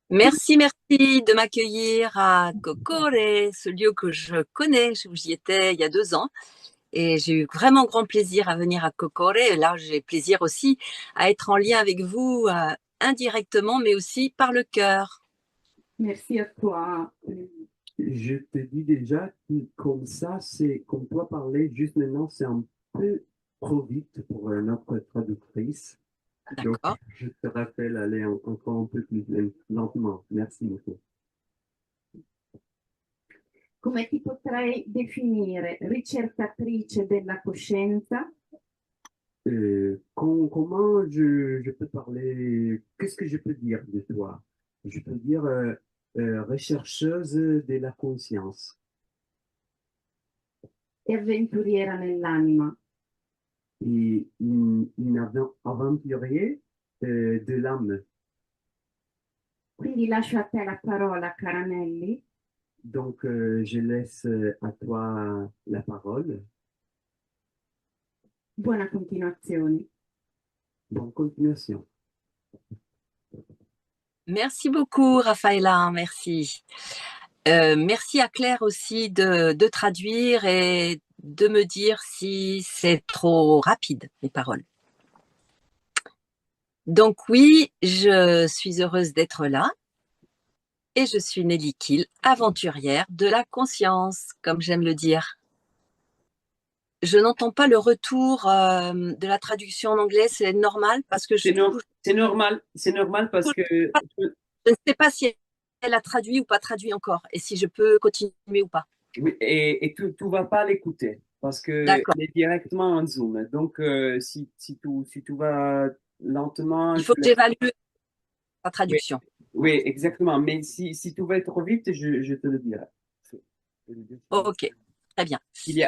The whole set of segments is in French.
Merci, merci de m'accueillir à Kokore, ce lieu que je connais, où j'y étais il y a 2 ans. Et j'ai eu vraiment grand plaisir à venir à Kokore. Et là, j'ai plaisir aussi à être en lien avec vous indirectement, mais aussi par le cœur. Merci à toi. Je te dis déjà que comme ça, c'est comme toi parler juste maintenant, c'est un peu trop vite pour notre traductrice. Donc, D'accord. je te rappelle, aller encore un peu plus lentement. Merci beaucoup. Come ti potrei definire? Ricercatrice della coscienza, Comment je peux parler, qu'est-ce que je peux dire de toi? Je peux dire rechercheuse de la conscience e avventuriera nell'anima. et une aventurier de l'âme. Quindi lascio a te la parola, Caranelli. Donc, je laisse à toi la parole. Buona continuazione. Bonne continuation. Merci beaucoup, Raphaëla. Merci. Merci à Claire aussi de traduire et de me dire si c'est trop rapide, mes paroles. Donc oui, je suis heureuse d'être là et je suis Nelly Kiel, aventurière de la conscience, comme j'aime le dire. Je n'entends pas le retour de la traduction en anglais, c'est normal parce que C'est no- c'est normal parce que je ne sais pas si elle a traduit ou pas traduit encore et si je peux continuer ou pas. oui, et tu vas pas l'écouter parce que D'accord. il est directement en Zoom. Donc, si tu vas lentement, Il faut que j'évalue la oui, traduction. oui, exactement. Mais si tu vas trop vite, je te le dirai. Ok, très bien.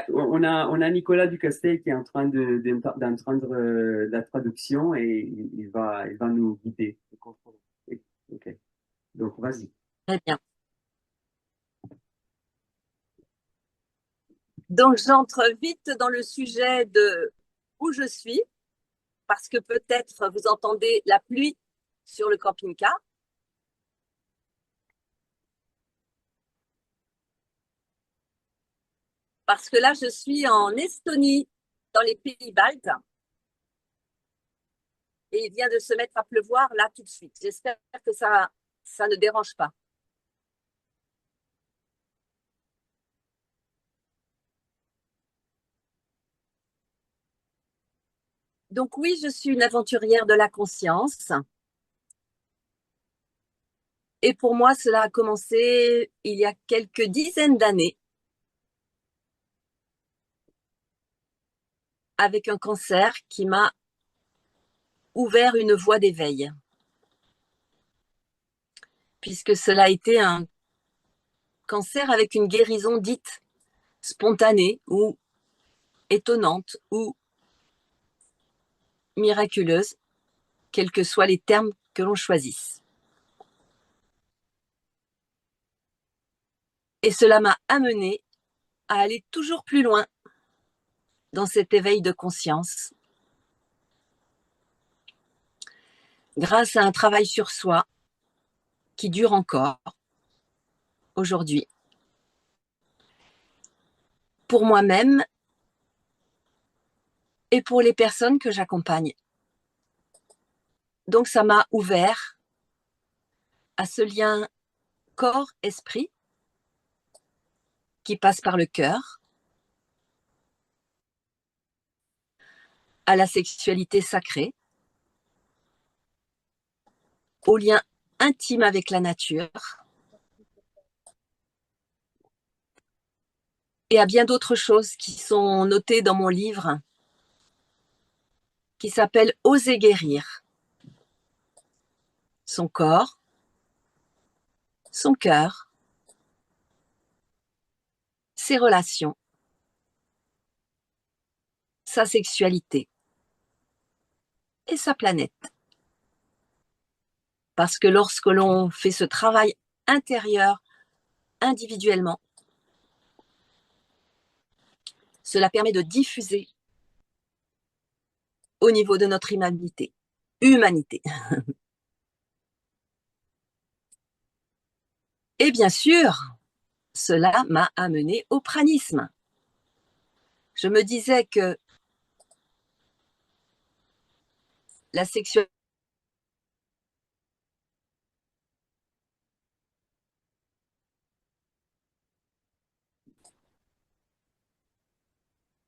On a Nicolas Ducastel qui est en train d'entendre la traduction et il va nous guider. Oui, ok. Donc, vas-y. Très bien. Donc, j'entre vite dans le sujet de où je suis, parce que peut-être vous entendez la pluie sur le camping-car, parce que là, je suis en Estonie, dans les pays baltes, et il vient de se mettre à pleuvoir là tout de suite. J'espère que ça ne dérange pas. Donc oui, je suis une aventurière de la conscience. Et pour moi, cela a commencé il y a quelques dizaines d'années avec un cancer qui m'a ouvert une voie d'éveil, puisque cela a été un cancer avec une guérison dite spontanée ou étonnante ou miraculeuse, quels que soient les termes que l'on choisisse. Et cela m'a amené à aller toujours plus loin dans cet éveil de conscience, grâce à un travail sur soi qui dure encore aujourd'hui, pour moi-même et pour les personnes que j'accompagne. Donc ça m'a ouvert à ce lien corps-esprit qui passe par le cœur, à la sexualité sacrée, au lien intime avec la nature et à bien d'autres choses qui sont notées dans mon livre qui s'appelle Oser guérir son corps, son cœur, ses relations, sa sexualité et sa planète. Parce que lorsque l'on fait ce travail intérieur individuellement, cela permet de diffuser au niveau de notre humanité. Humanité. Et bien sûr, cela m'a amené au pranisme. Je me disais que la sexualité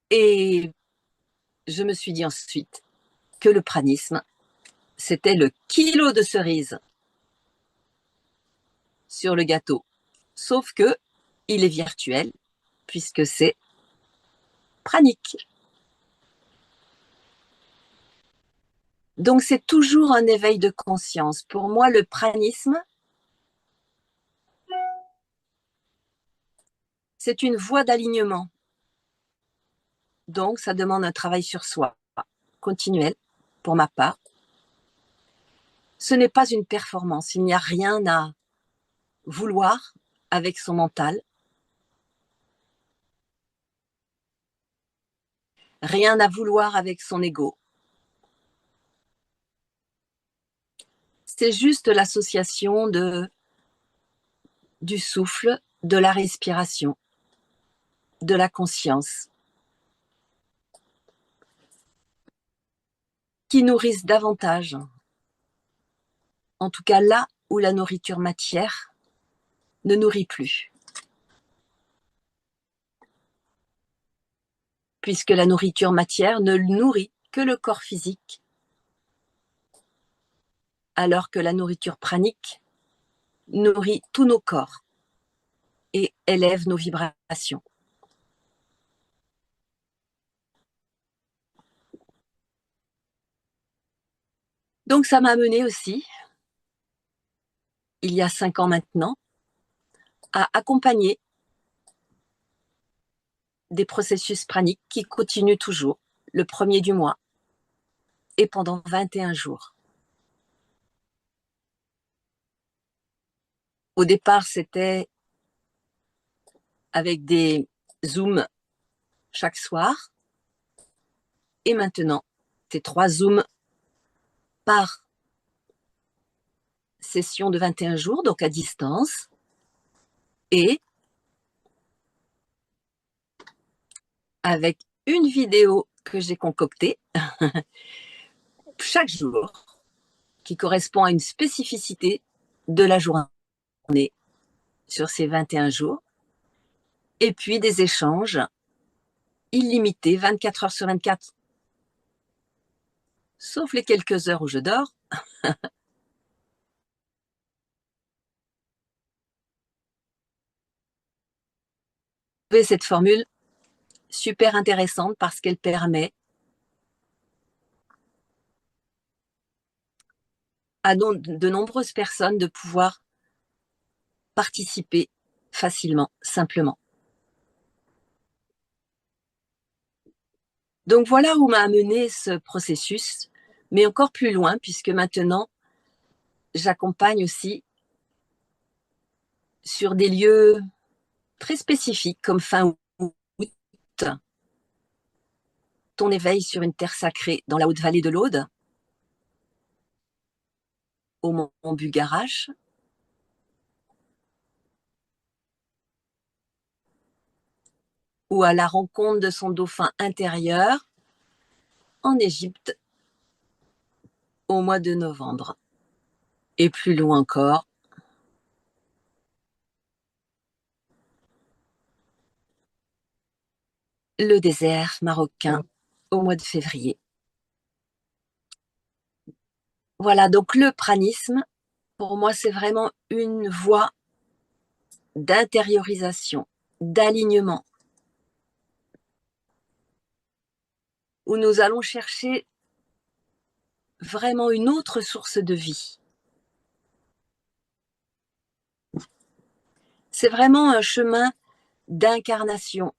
et je me suis dit ensuite que le pranisme, c'était le kilo de cerises sur le gâteau. Sauf que il est virtuel puisque c'est pranique. Donc c'est toujours un éveil de conscience. Pour moi, le pranisme, c'est une voie d'alignement. Donc ça demande un travail sur soi, continuel, pour ma part. Ce n'est pas une performance. Il n'y a rien à vouloir avec son mental. Rien à vouloir avec son ego. C'est juste l'association du souffle, de la respiration, de la conscience, qui nourrissent davantage. En tout cas, là où la nourriture matière ne nourrit plus. Puisque la nourriture matière ne nourrit que le corps physique, alors que la nourriture pranique nourrit tous nos corps et élève nos vibrations. Donc ça m'a amené aussi, il y a 5 ans maintenant, à accompagner des processus praniques qui continuent toujours, le premier du mois, et pendant 21 jours. Au départ, c'était avec des zooms chaque soir, et maintenant, c'est 3 zooms par session de 21 jours, donc à distance, et avec une vidéo que j'ai concoctée chaque jour, qui correspond à une spécificité de la journée sur ces 21 jours, et puis des échanges illimités 24 heures sur 24, sauf les quelques heures où je dors. Cette formule super intéressante parce qu'elle permet à de nombreuses personnes de pouvoir participer facilement, simplement. Donc voilà où m'a amené ce processus, mais encore plus loin, puisque maintenant, j'accompagne aussi sur des lieux très spécifiques, comme fin août, ton éveil sur une terre sacrée dans la haute vallée de l'Aude, au mont Bugarache, ou à la rencontre de son dauphin intérieur en Égypte au mois de novembre. Et plus loin encore, le désert marocain au mois de février. Voilà, donc le pranisme, pour moi, c'est vraiment une voie d'intériorisation, d'alignement, où nous allons chercher vraiment une autre source de vie. C'est vraiment un chemin d'incarnation.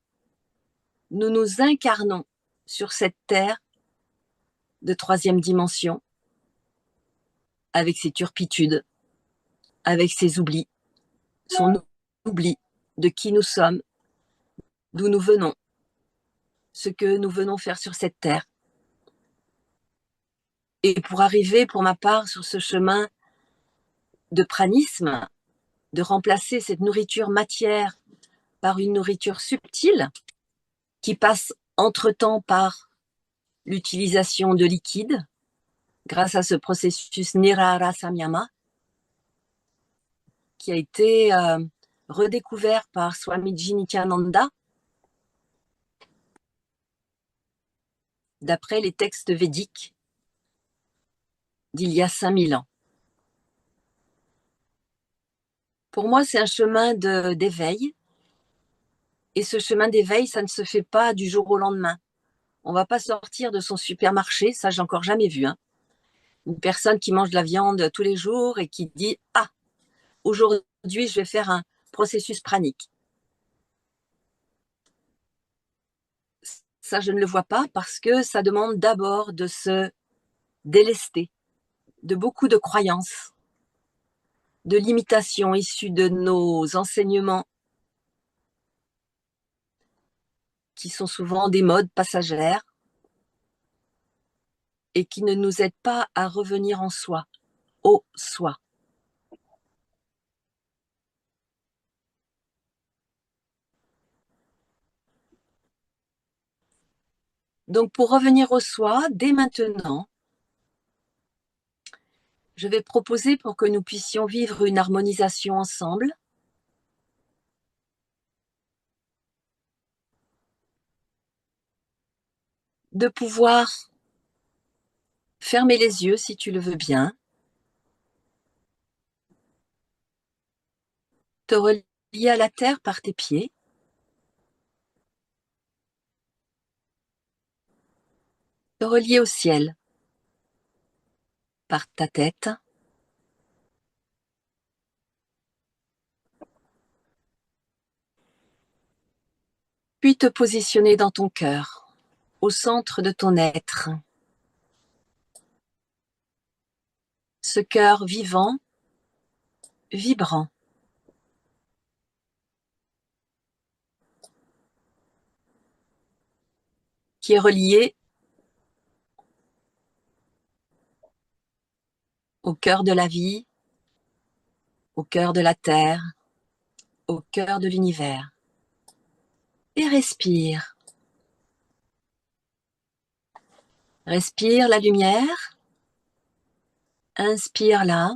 Nous nous incarnons sur cette terre de 3e dimension, avec ses turpitudes, avec ses oublis, son oubli de qui nous sommes, d'où nous venons, ce que nous venons faire sur cette terre. Et pour arriver, pour ma part, sur ce chemin de pranisme, de remplacer cette nourriture matière par une nourriture subtile qui passe entre-temps par l'utilisation de liquides grâce à ce processus Nirara Samyama qui a été redécouvert par Swamiji Nityananda d'après les textes védiques d'il y a 5000 ans. Pour moi, c'est un chemin d'éveil. Et ce chemin d'éveil, ça ne se fait pas du jour au lendemain. On ne va pas sortir de son supermarché, ça, j'ai encore jamais vu. Hein. Une personne qui mange de la viande tous les jours et qui dit « Ah, aujourd'hui, je vais faire un processus pranique. » Ça, je ne le vois pas parce que ça demande d'abord de se délester de beaucoup de croyances, de limitations issues de nos enseignements qui sont souvent des modes passagères et qui ne nous aident pas à revenir en soi, au soi. Donc pour revenir au soi, dès maintenant, je vais proposer pour que nous puissions vivre une harmonisation ensemble. De pouvoir fermer les yeux si tu le veux bien, te relier à la terre par tes pieds, te relier au ciel par ta tête, puis te positionner dans ton cœur, au centre de ton être. Ce cœur vivant, vibrant, qui est relié au cœur de la vie, au cœur de la terre, au cœur de l'univers. Et respire. Respire la lumière, inspire-la,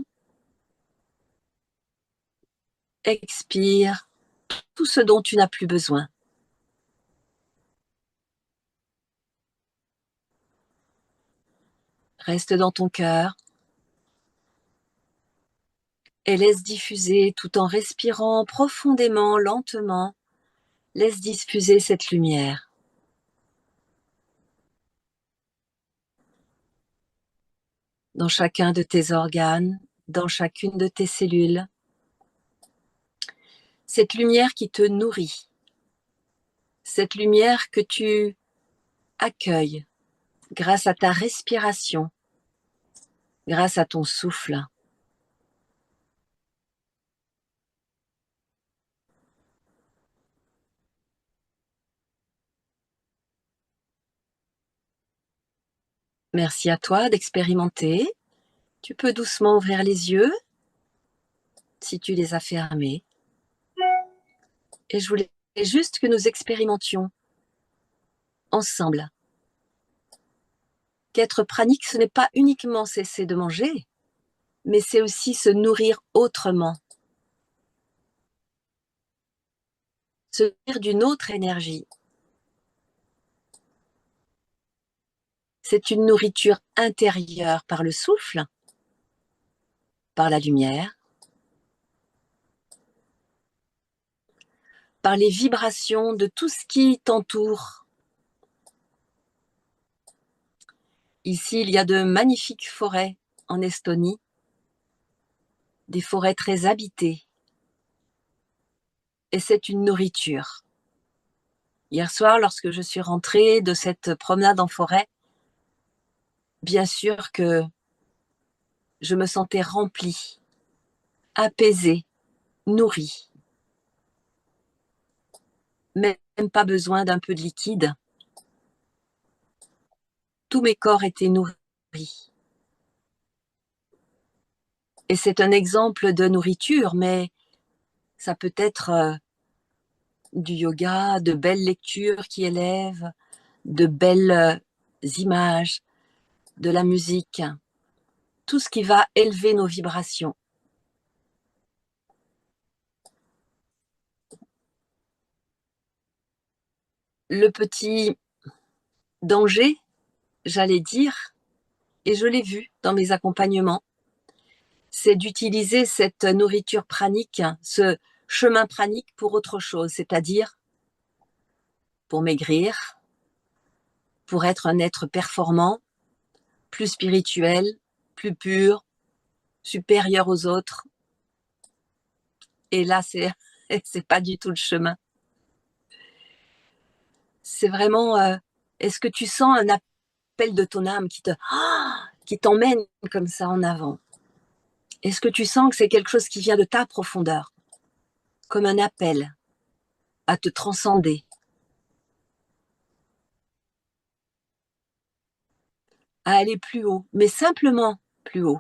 expire tout ce dont tu n'as plus besoin. Reste dans ton cœur et laisse diffuser tout en respirant profondément, lentement, laisse diffuser cette lumière. Dans chacun de tes organes, dans chacune de tes cellules. Cette lumière qui te nourrit, cette lumière que tu accueilles grâce à ta respiration, grâce à ton souffle. Merci à toi d'expérimenter. Tu peux doucement ouvrir les yeux si tu les as fermés. Et je voulais juste que nous expérimentions ensemble qu'être pranique, ce n'est pas uniquement cesser de manger, mais c'est aussi se nourrir autrement, se nourrir d'une autre énergie. C'est une nourriture intérieure par le souffle, par la lumière, par les vibrations de tout ce qui t'entoure. Ici, il y a de magnifiques forêts en Estonie, des forêts très habitées. Et c'est une nourriture. Hier soir, lorsque je suis rentrée de cette promenade en forêt, bien sûr que je me sentais remplie, apaisée, nourrie. Même pas besoin d'un peu de liquide. Tous mes corps étaient nourris. Et c'est un exemple de nourriture, mais Ça peut être du yoga, de belles lectures qui élèvent, de belles images, de la musique, tout ce qui va élever nos vibrations. Le petit danger, j'allais dire, et je l'ai vu dans mes accompagnements, c'est d'utiliser cette nourriture pranique, ce chemin pranique pour autre chose, c'est-à-dire pour maigrir, pour être un être performant, plus spirituel, plus pur, supérieur aux autres. Et là, c'est pas du tout le chemin. C'est vraiment, est-ce que tu sens un appel de ton âme qui t'emmène comme ça en avant? Est-ce que tu sens que c'est quelque chose qui vient de ta profondeur, comme un appel à te transcender, à aller plus haut, mais simplement plus haut?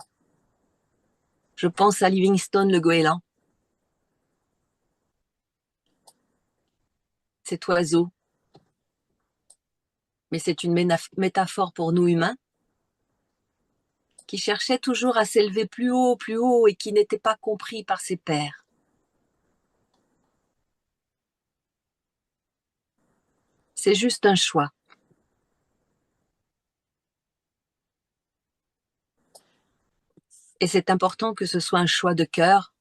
Je pense à Livingstone le goéland, cet oiseau, mais c'est une métaphore pour nous humains, qui cherchait toujours à s'élever plus haut, et qui n'était pas compris par ses pairs. C'est juste un choix. Et c'est important que ce soit un choix de cœur,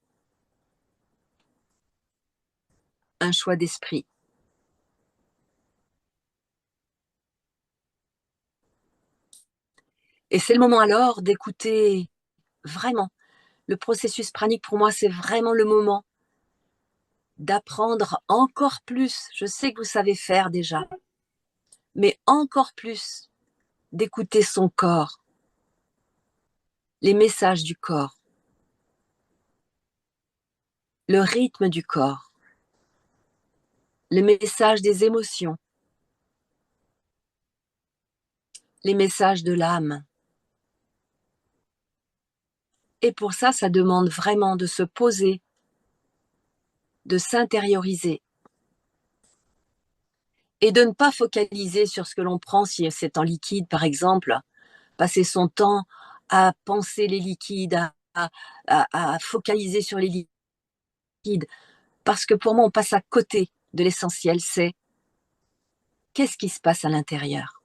un choix d'esprit. Et c'est le moment alors d'écouter vraiment. Le processus pranique, pour moi, c'est vraiment le moment d'apprendre encore plus. Je sais que vous savez faire déjà, mais encore plus d'écouter son corps, les messages du corps, le rythme du corps, les messages des émotions, les messages de l'âme. Et pour ça, ça demande vraiment de se poser, de s'intérioriser et de ne pas focaliser sur ce que l'on prend si c'est en liquide, par exemple, passer son temps à penser les liquides, à focaliser sur les liquides. Parce que pour moi, on passe à côté de l'essentiel, c'est qu'est-ce qui se passe à l'intérieur.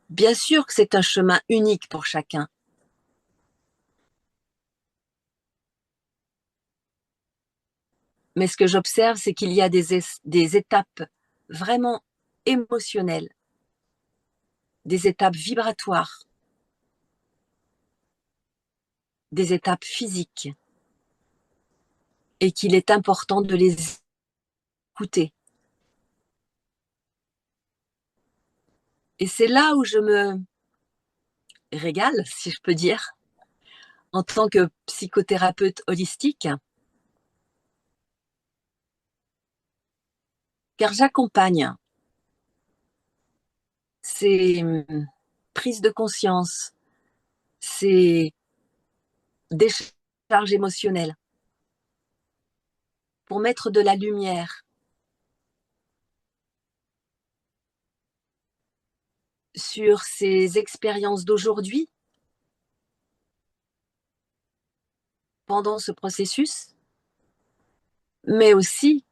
Bien sûr que c'est un chemin unique pour chacun. Mais ce que j'observe, c'est qu'il y a des étapes vraiment émotionnelles, des étapes vibratoires, des étapes physiques, et qu'il est important de les écouter. Et c'est là où je me régale, si je peux dire, en tant que psychothérapeute holistique, car j'accompagne ces prises de conscience, ces décharges émotionnelles, pour mettre de la lumière sur ces expériences d'aujourd'hui pendant ce processus, mais aussi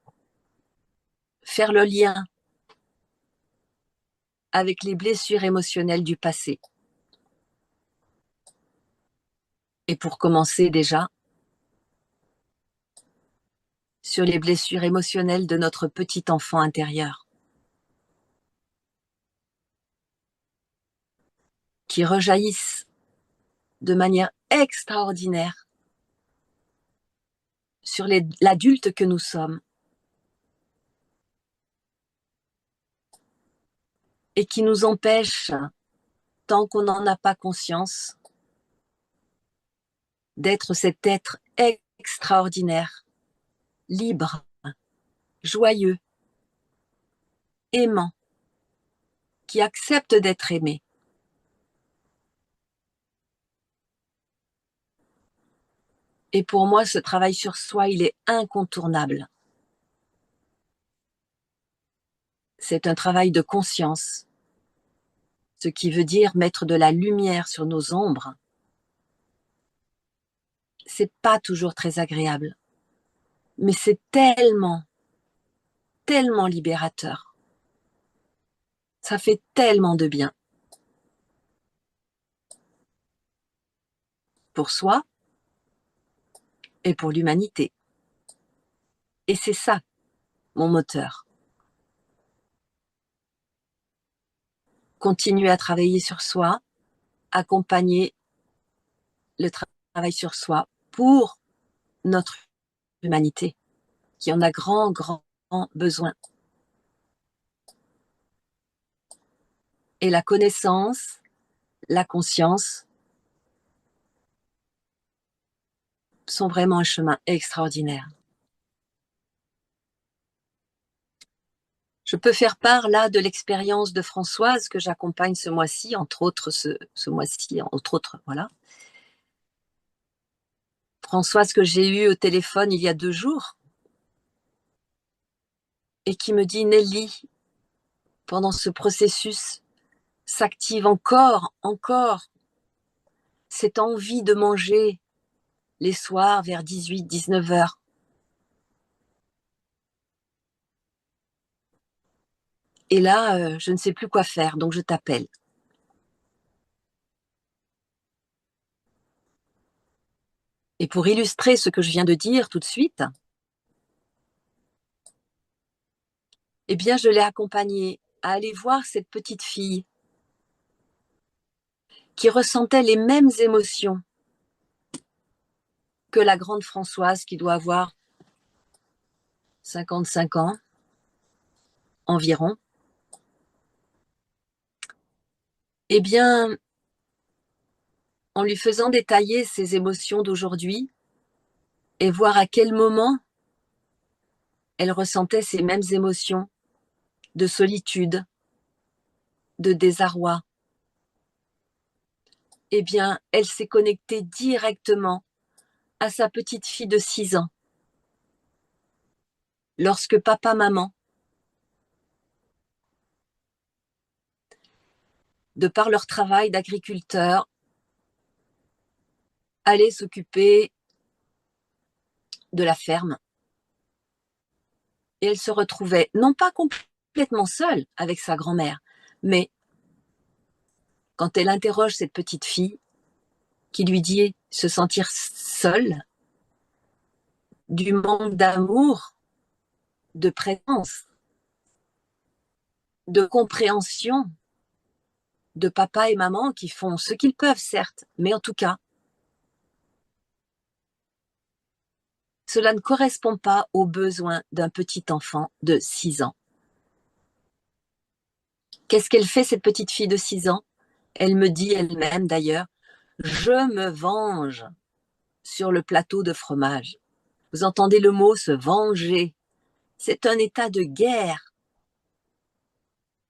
faire le lien avec les blessures émotionnelles du passé. Et pour commencer déjà, sur les blessures émotionnelles de notre petit enfant intérieur, qui rejaillissent de manière extraordinaire sur l'adulte que nous sommes et qui nous empêchent, tant qu'on n'en a pas conscience, d'être cet être extraordinaire, libre, joyeux, aimant, qui accepte d'être aimé. Et pour moi, ce travail sur soi, il est incontournable. C'est un travail de conscience, ce qui veut dire mettre de la lumière sur nos ombres. C'est pas toujours très agréable, mais c'est tellement, tellement libérateur. Ça fait tellement de bien. Pour soi et pour l'humanité. Et c'est ça, mon moteur. Continuer à travailler sur soi, accompagner le travail sur soi pour notre humanité, qui en a grand, grand besoin. Et la connaissance, la conscience sont vraiment un chemin extraordinaire. Je peux faire part là de l'expérience de Françoise que j'accompagne ce mois-ci, entre autres ce mois-ci, entre autres, voilà. Françoise que j'ai eue au téléphone il y a 2 jours et qui me dit: Nelly, pendant ce processus s'active encore cette envie de manger les soirs vers 18-19 heures. Et là, je ne sais plus quoi faire, donc je t'appelle. Et pour illustrer ce que je viens de dire tout de suite, eh bien, je l'ai accompagnée à aller voir cette petite fille qui ressentait les mêmes émotions que la grande Françoise qui doit avoir 55 ans environ. Eh bien, en lui faisant détailler ses émotions d'aujourd'hui et voir à quel moment elle ressentait ces mêmes émotions de solitude, de désarroi, eh bien, elle s'est connectée directement à sa petite fille de 6 ans. Lorsque papa, maman, de par leur travail d'agriculteur, allaient s'occuper de la ferme. Et elle se retrouvait non pas complètement seule avec sa grand-mère, mais quand elle interroge cette petite fille qui lui dit se sentir seule, du manque d'amour, de présence, de compréhension de papa et maman qui font ce qu'ils peuvent, certes, mais en tout cas, cela ne correspond pas aux besoins d'un petit enfant de 6 ans. Qu'est-ce qu'elle fait, cette petite fille de 6 ans? Elle me dit elle-même d'ailleurs, je me venge sur le plateau de fromage. Vous entendez le mot se venger. C'est un état de guerre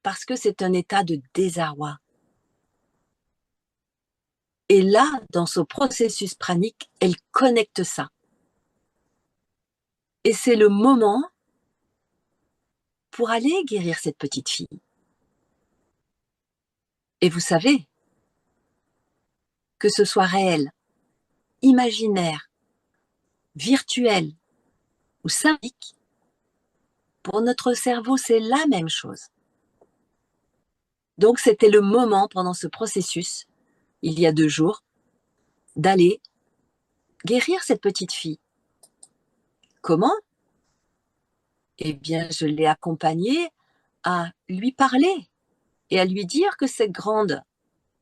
parce que c'est un état de désarroi. Et là, dans ce processus pranique, elle connecte ça. Et c'est le moment pour aller guérir cette petite fille. Et vous savez, que ce soit réel, imaginaire, virtuel ou symbolique, pour notre cerveau, c'est la même chose. Donc, c'était le moment pendant ce processus, il y a 2 jours, d'aller guérir cette petite fille. Comment? Eh bien, je l'ai accompagnée à lui parler et à lui dire que cette grande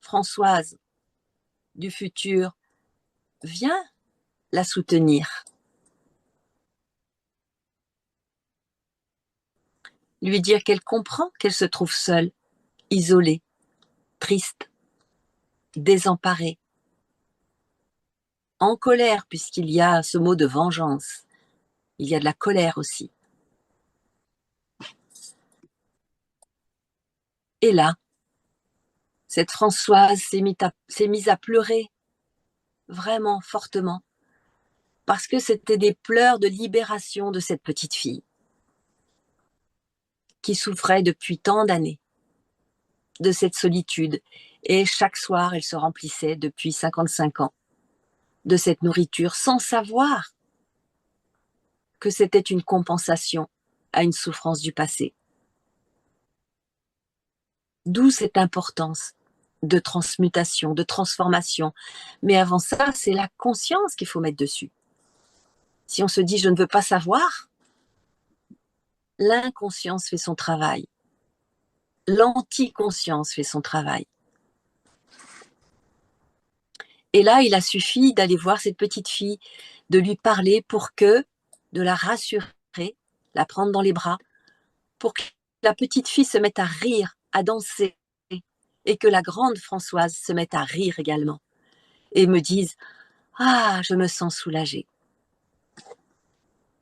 Françoise du futur vient la soutenir. Lui dire qu'elle comprend qu'elle se trouve seule, isolée, triste, désemparée, en colère, puisqu'il y a ce mot de vengeance. Il y a de la colère aussi. Et là, cette Françoise s'est mise à pleurer vraiment fortement parce que c'était des pleurs de libération de cette petite fille qui souffrait depuis tant d'années de cette solitude. Et chaque soir, elle se remplissait depuis 55 ans de cette nourriture sans savoir que c'était une compensation à une souffrance du passé. D'où cette importance de transmutation, de transformation. Mais avant ça, c'est la conscience qu'il faut mettre dessus. Si on se dit « je ne veux pas savoir », l'inconscience fait son travail. L'anticonscience fait son travail. Et là, il a suffi d'aller voir cette petite fille, de lui parler de la rassurer, la prendre dans les bras, pour que la petite fille se mette à rire, à danser, et que la grande Françoise se mette à rire également, et me dise « Ah, je me sens soulagée ».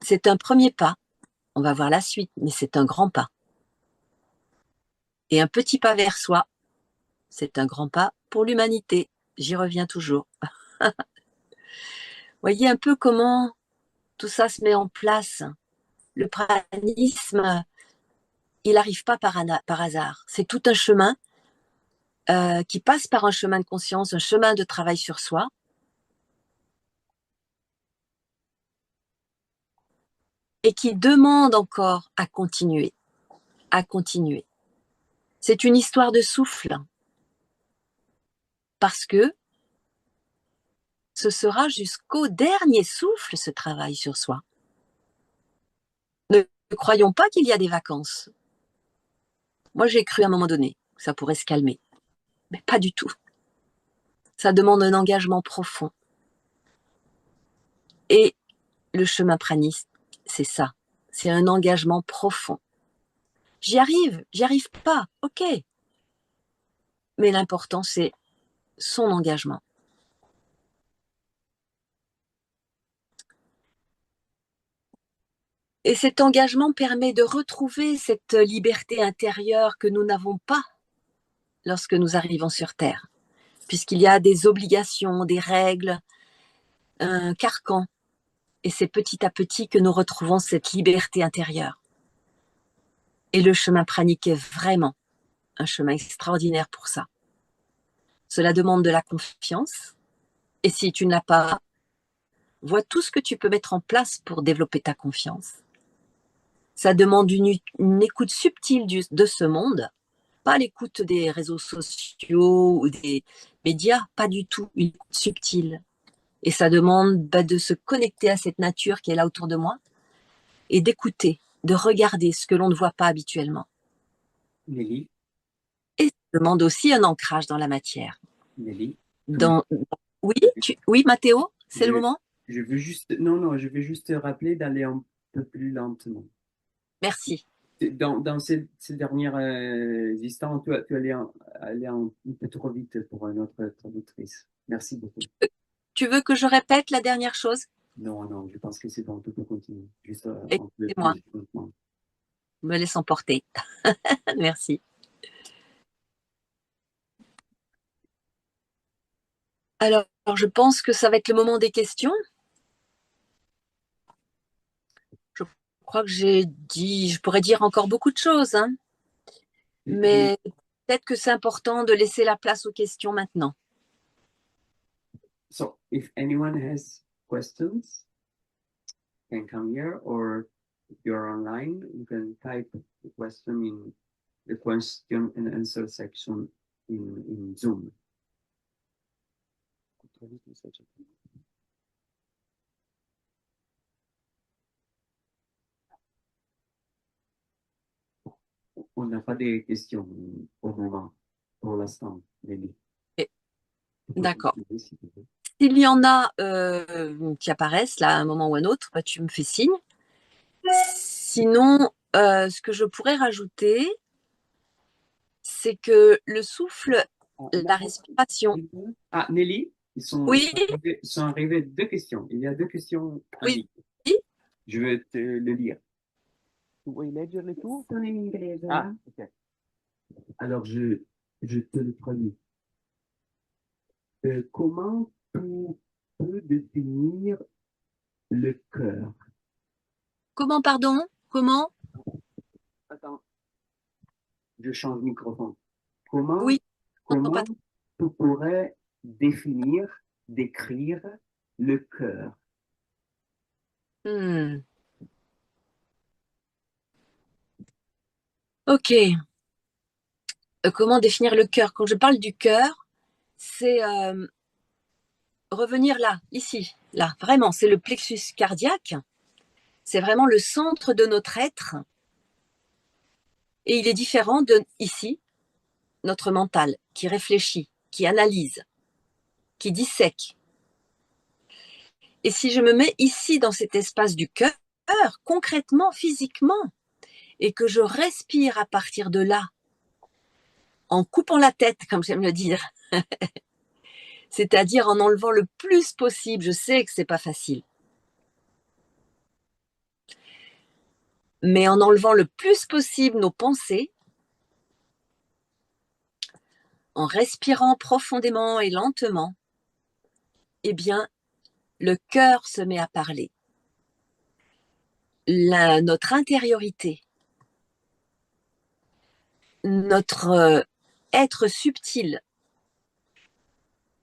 C'est un premier pas, on va voir la suite, mais c'est un grand pas. Et un petit pas vers soi, c'est un grand pas pour l'humanité. J'y reviens toujours. Voyez un peu comment tout ça se met en place. Le pranisme, il n'arrive pas par hasard. C'est tout un chemin qui passe par un chemin de conscience, un chemin de travail sur soi. Et qui demande encore à continuer, à continuer. C'est une histoire de souffle. Parce que ce sera jusqu'au dernier souffle ce travail sur soi. Ne croyons pas qu'il y a des vacances. Moi, j'ai cru à un moment donné que ça pourrait se calmer. Mais pas du tout. Ça demande un engagement profond. Et le chemin praniste, c'est ça. C'est un engagement profond. J'y arrive pas, ok. Mais l'important, c'est son engagement. Et cet engagement permet de retrouver cette liberté intérieure que nous n'avons pas lorsque nous arrivons sur Terre, puisqu'il y a des obligations, des règles, un carcan. Et c'est petit à petit que nous retrouvons cette liberté intérieure. Et le chemin pranique est vraiment un chemin extraordinaire pour ça. Cela demande de la confiance. Et si tu ne l'as pas, vois tout ce que tu peux mettre en place pour développer ta confiance. Ça demande une écoute subtile de ce monde, pas l'écoute des réseaux sociaux ou des médias, pas du tout, une écoute subtile. Et ça demande de se connecter à cette nature qui est là autour de moi et d'écouter, de regarder ce que l'on ne voit pas habituellement. Nelly, Et ça demande aussi un ancrage dans la matière. Nelly, Oui, oui, Mathéo, c'est le moment. je veux juste, non, je veux juste te rappeler d'aller un peu plus lentement. Merci. Dans ces derniers instants, tu allais aller un peu trop vite pour notre traductrice. Merci beaucoup. Tu veux que je répète la dernière chose? Non, je pense que c'est bon, tu peux continuer. Juste un peu Excusez-moi, plus lentement. me laisse emporter. Merci. Alors, je pense que ça va être le moment des questions. Je crois que je pourrais dire encore beaucoup de choses, hein, mais peut-être que c'est important de laisser la place aux questions maintenant. So, if anyone has questions, can come here, or if you're online, you can type the question in the question and answer section in Zoom. On n'a pas de questions au moment, pour l'instant, Nelly. D'accord. S'il y en a qui apparaissent là à un moment ou à un autre, bah, tu me fais signe. Sinon, ce que je pourrais rajouter, c'est que le souffle, la respiration. Ah, Nelly, Oui, sont arrivées deux questions. Il y a deux questions en oui, ligne. Je vais te le lire. Tu vuoi leggerle tu? Sono in inglese. Ah, ok. Alors, je te le traduis. Comment tu peux définir le cœur. Comment, pardon? Comment? Attends, je change de microphone. Comment, Oui, je n'entends pas. comment tu pourrais définir, décrire le cœur? Hmm. Ok. Comment définir le cœur? Quand je parle du cœur, c'est revenir là, ici, là, vraiment, c'est le plexus cardiaque. C'est vraiment le centre de notre être. Et il est différent de ici, notre mental, qui réfléchit, qui analyse, qui dissèque. Et si je me mets ici, dans cet espace du cœur, concrètement, physiquement, et que je respire à partir de là, en coupant la tête, comme j'aime le dire, c'est-à-dire en enlevant le plus possible, je sais que c'est pas facile, mais en enlevant le plus possible nos pensées, en respirant profondément et lentement, eh bien, le cœur se met à parler. Notre intériorité, notre être subtil,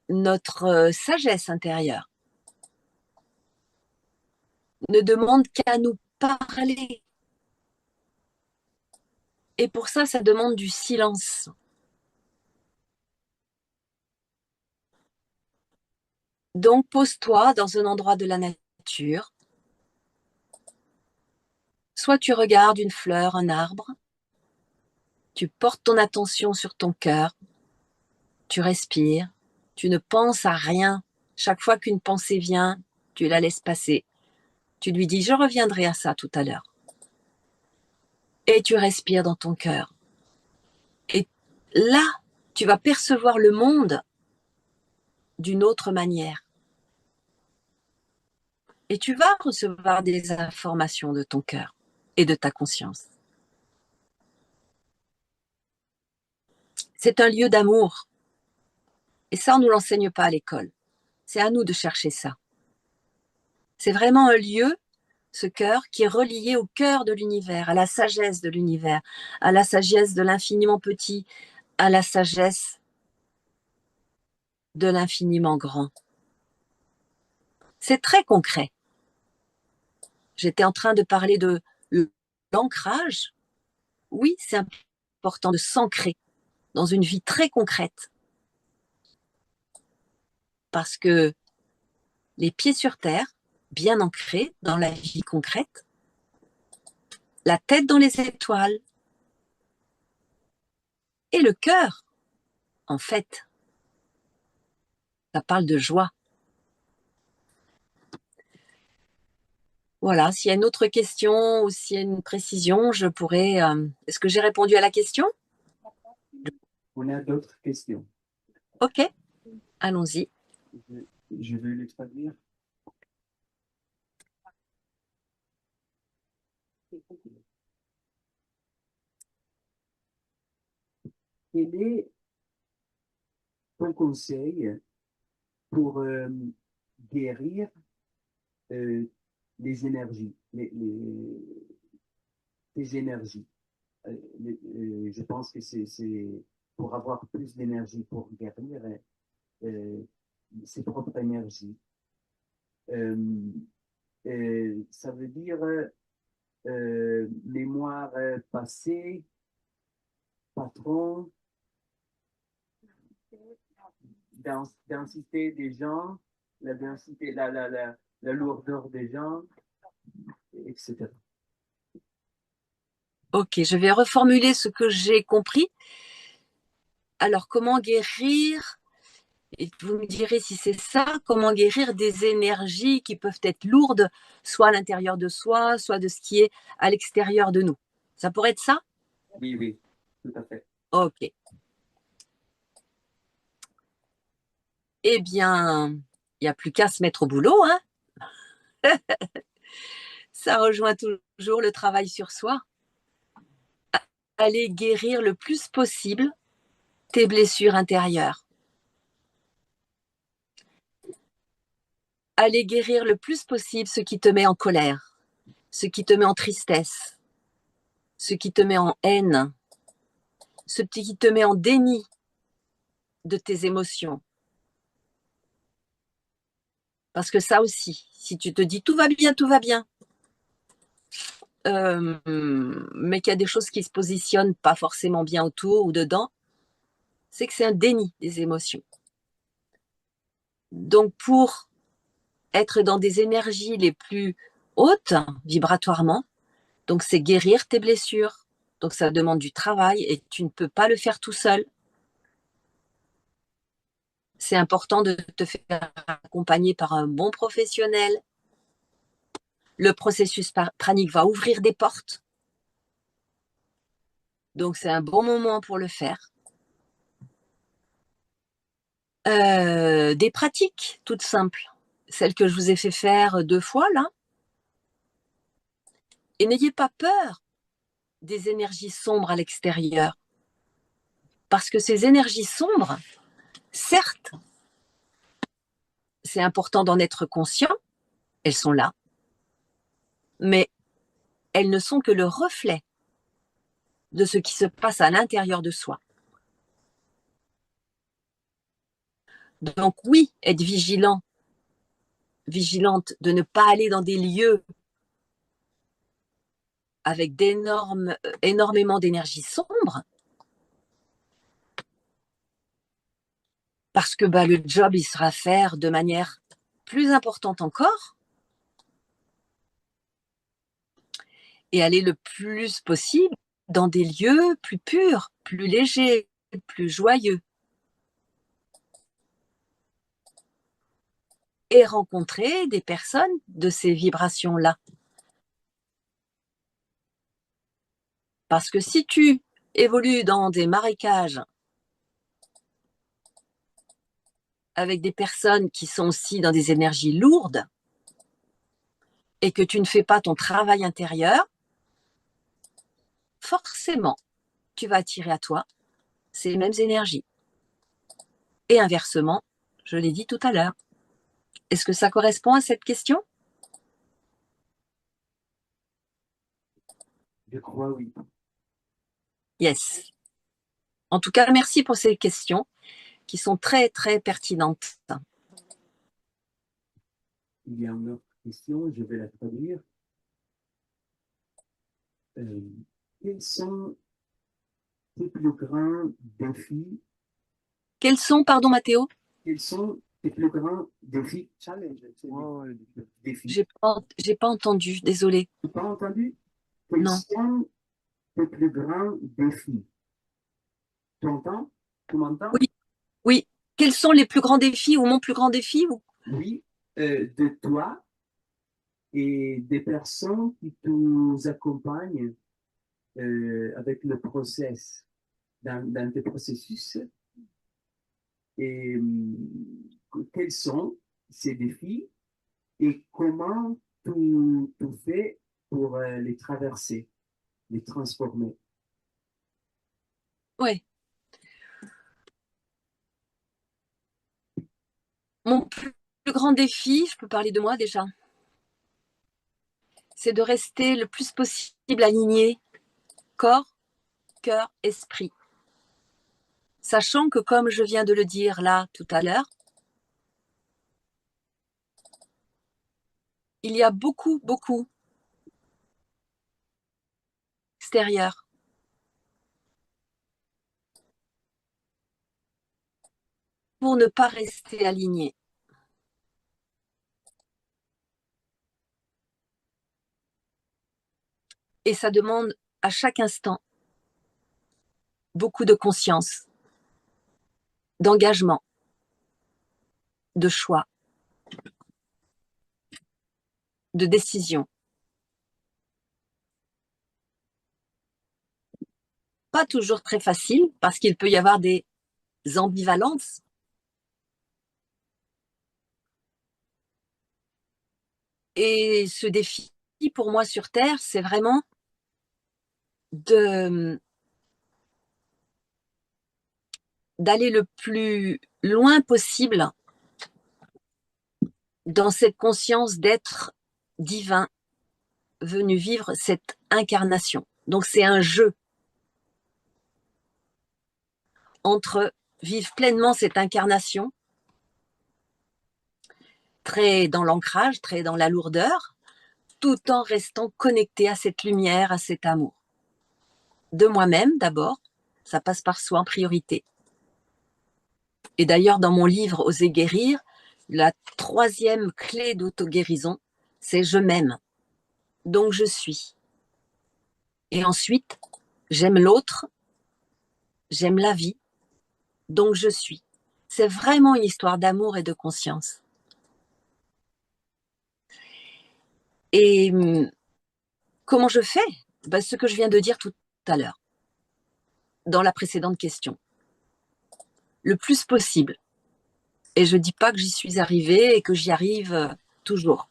notre sagesse intérieure ne demande qu'à nous parler. Et pour ça, ça demande du silence. Donc, pose-toi dans un endroit de la nature. Soit tu regardes une fleur, un arbre, tu portes ton attention sur ton cœur, tu respires, tu ne penses à rien. Chaque fois qu'une pensée vient, tu la laisses passer. Tu lui dis, je reviendrai à ça tout à l'heure. Et tu respires dans ton cœur. Et là, tu vas percevoir le monde d'une autre manière. Et tu vas recevoir des informations de ton cœur et de ta conscience. C'est un lieu d'amour. Et ça, on ne nous l'enseigne pas à l'école. C'est à nous de chercher ça. C'est vraiment un lieu, ce cœur, qui est relié au cœur de l'univers, à la sagesse de l'univers, à la sagesse de l'infiniment petit, à la sagesse de l'infiniment grand. C'est très concret. J'étais en train de parler de l'ancrage. Oui, c'est important de s'ancrer dans une vie très concrète. Parce que les pieds sur terre, bien ancrés dans la vie concrète, la tête dans les étoiles et le cœur, en fait, ça parle de joie. Voilà, s'il y a une autre question ou s'il y a une précision, je pourrais... Est-ce que j'ai répondu à la question? On a d'autres questions. Ok, allons-y. Je vais les traduire. Quel est ton conseil pour guérir les énergies, tes énergies? Je pense que c'est pour avoir plus d'énergie, pour guérir euh, ses propres énergies. Euh, Ça veut dire mémoire passée, patron, densité des gens, la densité, la lourdeur des gens, etc. Ok, je vais reformuler ce que j'ai compris. Alors, comment guérir? Et vous me direz si c'est ça, comment guérir des énergies qui peuvent être lourdes, soit à l'intérieur de soi, soit de ce qui est à l'extérieur de nous. Ça pourrait être ça? Oui, oui, tout à fait. Ok. Eh bien, il n'y a plus qu'à se mettre au boulot, hein. Ça rejoint toujours le travail sur soi. Aller guérir le plus possible tes blessures intérieures. aller guérir le plus possible ce qui te met en colère, ce qui te met en tristesse, ce qui te met en haine, ce qui te met en déni de tes émotions. Parce que ça aussi, si tu te dis tout va bien, mais qu'il y a des choses qui se positionnent pas forcément bien autour ou dedans, c'est que c'est un déni des émotions. Donc pour être dans des énergies les plus hautes vibratoirement, donc c'est guérir tes blessures. Donc ça demande du travail et tu ne peux pas le faire tout seul. C'est important de te faire accompagner par un bon professionnel. Le processus pranique va ouvrir des portes. Donc c'est un bon moment pour le faire. Des pratiques toutes simples, celles que je vous ai fait faire 2 fois là. Et n'ayez pas peur des énergies sombres à l'extérieur. Parce que ces énergies sombres, certes, c'est important d'en être conscient, elles sont là, mais elles ne sont que le reflet de ce qui se passe à l'intérieur de soi. Donc oui, être vigilant, vigilante de ne pas aller dans des lieux avec énormément d'énergie sombre, parce que le job, il sera à faire de manière plus importante encore, et aller le plus possible dans des lieux plus purs, plus légers, plus joyeux. Et rencontrer des personnes de ces vibrations-là. Parce que si tu évolues dans des marécages avec des personnes qui sont aussi dans des énergies lourdes et que tu ne fais pas ton travail intérieur, forcément, tu vas attirer à toi ces mêmes énergies. Et inversement, je l'ai dit tout à l'heure. Est-ce que ça correspond à cette question? Je crois oui. Yes. En tout cas, merci pour ces questions qui sont très, très pertinentes. Il y a une autre question, je vais la traduire. Quels sont tes plus grands défis? Quels sont, pardon Mathéo? Quels sont tes plus grands défis? Challenge, défis. J'ai pas entendu, désolé. Tu n'as pas entendu? Quels Non. sont tes plus grands défis? Tu entends? Tu m'entends? Oui, oui. Quels sont les plus grands défis ou mon plus grand défi? Oui, de toi et des personnes qui nous accompagnent avec le process, dans tes processus. Et quels sont ces défis et comment tu fais pour les traverser, les transformer? Oui. Mon plus grand défi, je peux parler de moi déjà, c'est de rester le plus possible aligné corps, cœur, esprit. Sachant que, comme je viens de le dire là tout à l'heure, il y a beaucoup, beaucoup extérieur. Pour ne pas rester aligné. Et ça demande à chaque instant beaucoup de conscience, d'engagement, de choix, de décision. Pas toujours très facile parce qu'il peut y avoir des ambivalences. Et ce défi pour moi sur Terre, c'est vraiment d'aller le plus loin possible dans cette conscience d'être divin venu vivre cette incarnation. Donc c'est un jeu entre vivre pleinement cette incarnation, très dans l'ancrage, très dans la lourdeur, tout en restant connecté à cette lumière, à cet amour. De moi-même d'abord, ça passe par soi en priorité. Et d'ailleurs, dans mon livre Oser guérir, la troisième clé d'auto-guérison, c'est je m'aime. Donc je suis. Et ensuite, j'aime l'autre, j'aime la vie, donc je suis. C'est vraiment une histoire d'amour et de conscience. Et comment je fais? Ben, ce que je viens de dire tout à l'heure, dans la précédente question. Le plus possible. Et je ne dis pas que j'y suis arrivée et que j'y arrive toujours.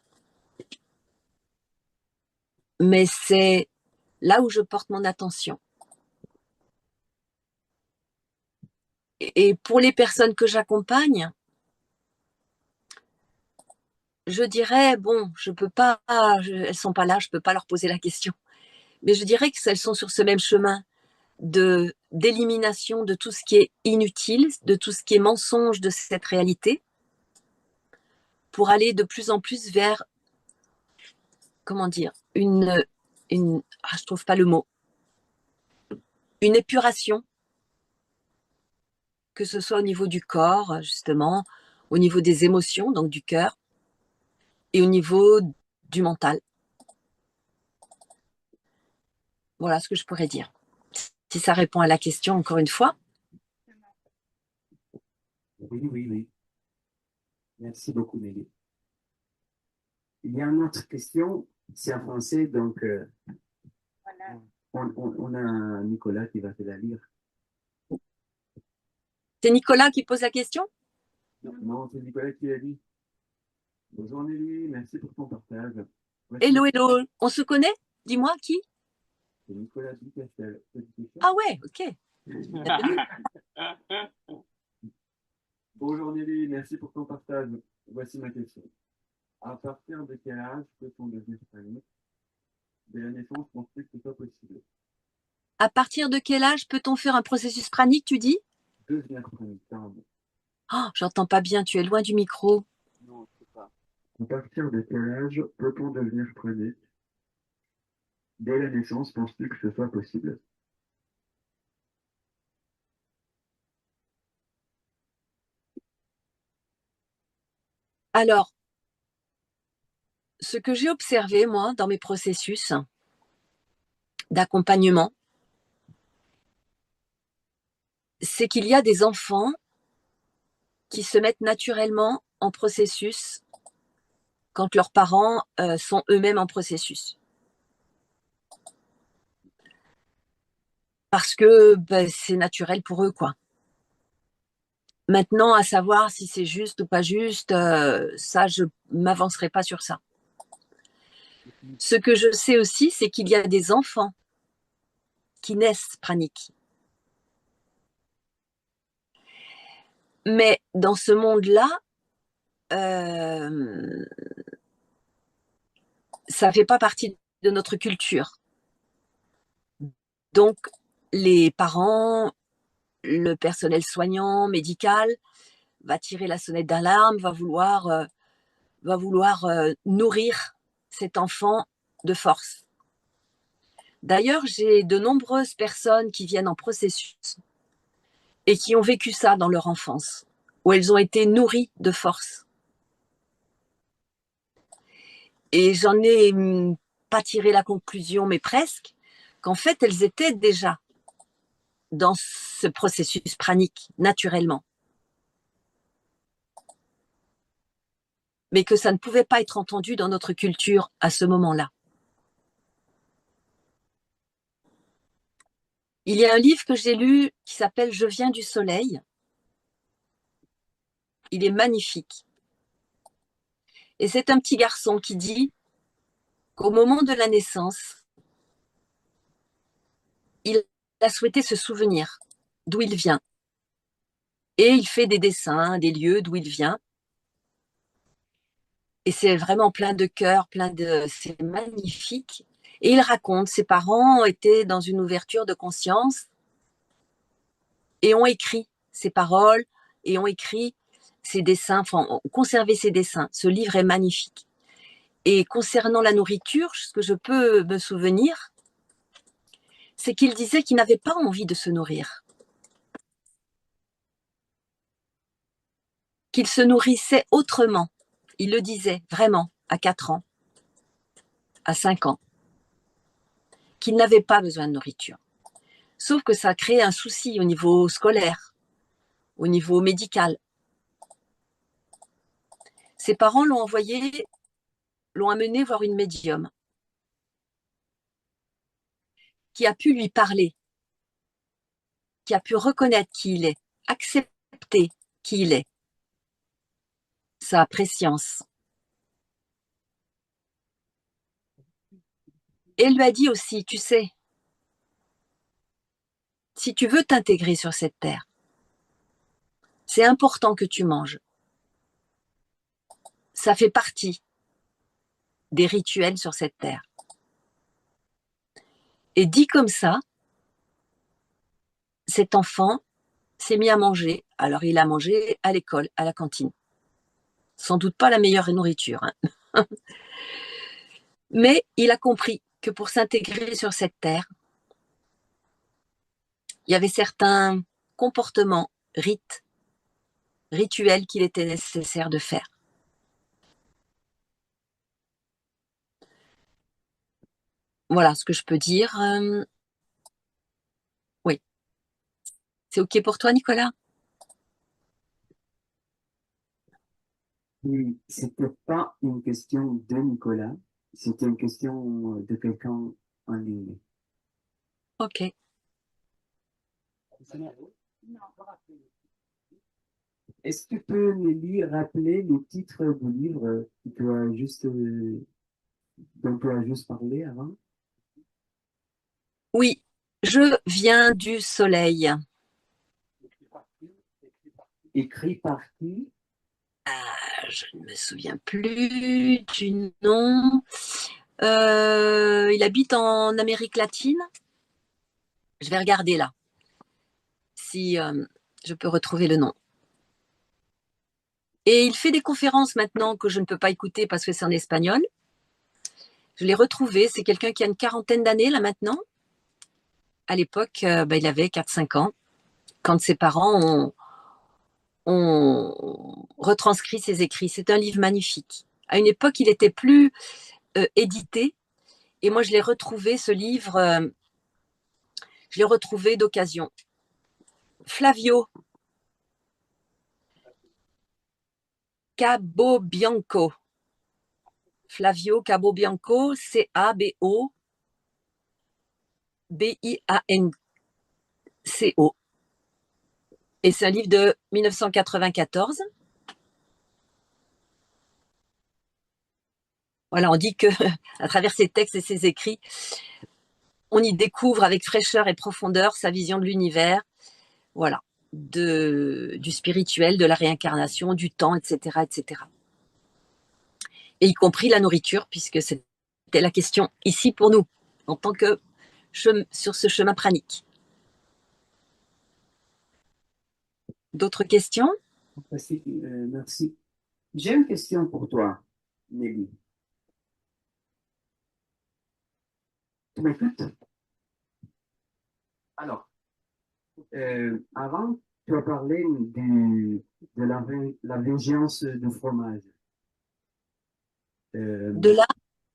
Mais c'est là où je porte mon attention. Et pour les personnes que j'accompagne, je dirais, bon, je peux pas, elles sont pas là, je peux pas leur poser la question. Mais je dirais qu'elles sont sur ce même chemin d'élimination de tout ce qui est inutile, de tout ce qui est mensonge de cette réalité, pour aller de plus en plus vers, comment dire, je trouve pas le mot, une épuration, que ce soit au niveau du corps, justement, au niveau des émotions, donc du cœur, et au niveau du mental. Voilà ce que je pourrais dire. Si ça répond à la question, encore une fois. Oui, oui, oui. Merci beaucoup, Nelly. Il y a une autre question, c'est en français, donc Voilà. on a Nicolas qui va te la lire. C'est Nicolas qui pose la question? Non, c'est Nicolas qui l'a dit. Bonjour Nelly, merci pour ton partage. Hello, hello. On se connaît? Dis-moi, qui? C'est Nicolas Ducastel. Ah ouais, ok. Bonjour Nelly, merci pour ton partage. Voici ma question. À partir de quel âge peut-on devenir famille? Dès la naissance, penses-tu que ce soit possible? À partir de quel âge peut-on faire un processus pranique, tu dis? Devenir famille, pardon. Oh, j'entends pas bien, tu es loin du micro. Non, je sais pas. À partir de quel âge peut-on devenir pranique? Dès la naissance, penses-tu que ce soit possible? Alors, ce que j'ai observé, moi, dans mes processus d'accompagnement, c'est qu'il y a des enfants qui se mettent naturellement en processus quand leurs parents sont eux-mêmes en processus. Parce que ben, c'est naturel pour eux, quoi. Maintenant, à savoir si c'est juste ou pas juste, ça, je ne m'avancerai pas sur ça. Ce que je sais aussi, c'est qu'il y a des enfants qui naissent praniques. Mais dans ce monde-là, ça ne fait pas partie de notre culture. Donc, les parents, le personnel soignant, médical, va tirer la sonnette d'alarme, va vouloir nourrir cet enfant de force. D'ailleurs, j'ai de nombreuses personnes qui viennent en processus et qui ont vécu ça dans leur enfance, où elles ont été nourries de force. Et j'en ai pas tiré la conclusion, mais presque, qu'en fait, elles étaient déjà dans ce processus pranique, naturellement. Mais que ça ne pouvait pas être entendu dans notre culture à ce moment-là. Il y a un livre que j'ai lu qui s'appelle « Je viens du soleil ». Il est magnifique. Et c'est un petit garçon qui dit qu'au moment de la naissance, il a souhaité se souvenir d'où il vient. Et il fait des dessins des lieux d'où il vient. Et c'est vraiment plein de cœur, c'est magnifique. Et il raconte, ses parents étaient dans une ouverture de conscience et ont écrit ces paroles et ont écrit ces dessins, enfin, ont conservé ces dessins. Ce livre est magnifique. Et concernant la nourriture, ce que je peux me souvenir, c'est qu'il disait qu'il n'avait pas envie de se nourrir. Qu'il se nourrissait autrement. Il le disait vraiment à 4 ans, à 5 ans, qu'il n'avait pas besoin de nourriture. Sauf que ça crée un souci au niveau scolaire, au niveau médical. Ses parents l'ont amené voir une médium qui a pu lui parler, qui a pu reconnaître qui il est, accepter qui il est, sa préscience. Et elle lui a dit aussi, tu sais, si tu veux t'intégrer sur cette terre, c'est important que tu manges. Ça fait partie des rituels sur cette terre. Et dit comme ça, cet enfant s'est mis à manger. Alors il a mangé à l'école, à la cantine. Sans doute pas la meilleure nourriture, hein. Mais il a compris que pour s'intégrer sur cette terre, il y avait certains comportements, rites, rituels qu'il était nécessaire de faire. Voilà ce que je peux dire. Oui. C'est OK pour toi, Nicolas? Et c'était pas une question de Nicolas, c'était une question de quelqu'un en ligne. OK. Est-ce que tu peux me lire, rappeler le titre du livre que tu as juste, dont tu as juste parlé avant? Oui, je viens du soleil. Écrit par qui? Je ne me souviens plus du nom. Il habite en Amérique latine. Je vais regarder là, si je peux retrouver le nom. Et il fait des conférences maintenant que je ne peux pas écouter parce que c'est en espagnol. Je l'ai retrouvé, c'est quelqu'un qui a une quarantaine d'années là maintenant. À l'époque, il avait 4-5 ans, quand ses parents ont retranscrit ses écrits. C'est un livre magnifique. À une époque, il était plus édité. Et moi, je l'ai retrouvé, ce livre, je l'ai retrouvé d'occasion. Flavio Cabobianco. Flavio Cabobianco, C-A-B-O-B-I-A-N-C-O. Et c'est un livre de 1994. Voilà, on dit que à travers ses textes et ses écrits, on y découvre avec fraîcheur et profondeur sa vision de l'univers, voilà, du spirituel, de la réincarnation, du temps, etc., etc. Et y compris la nourriture, puisque c'était la question ici pour nous, en tant que sur ce chemin pranique. D'autres questions? Merci. J'ai une question pour toi, Nelly. Tu m'écoutes? Alors, avant, tu as parlé de la vengeance du fromage. De là?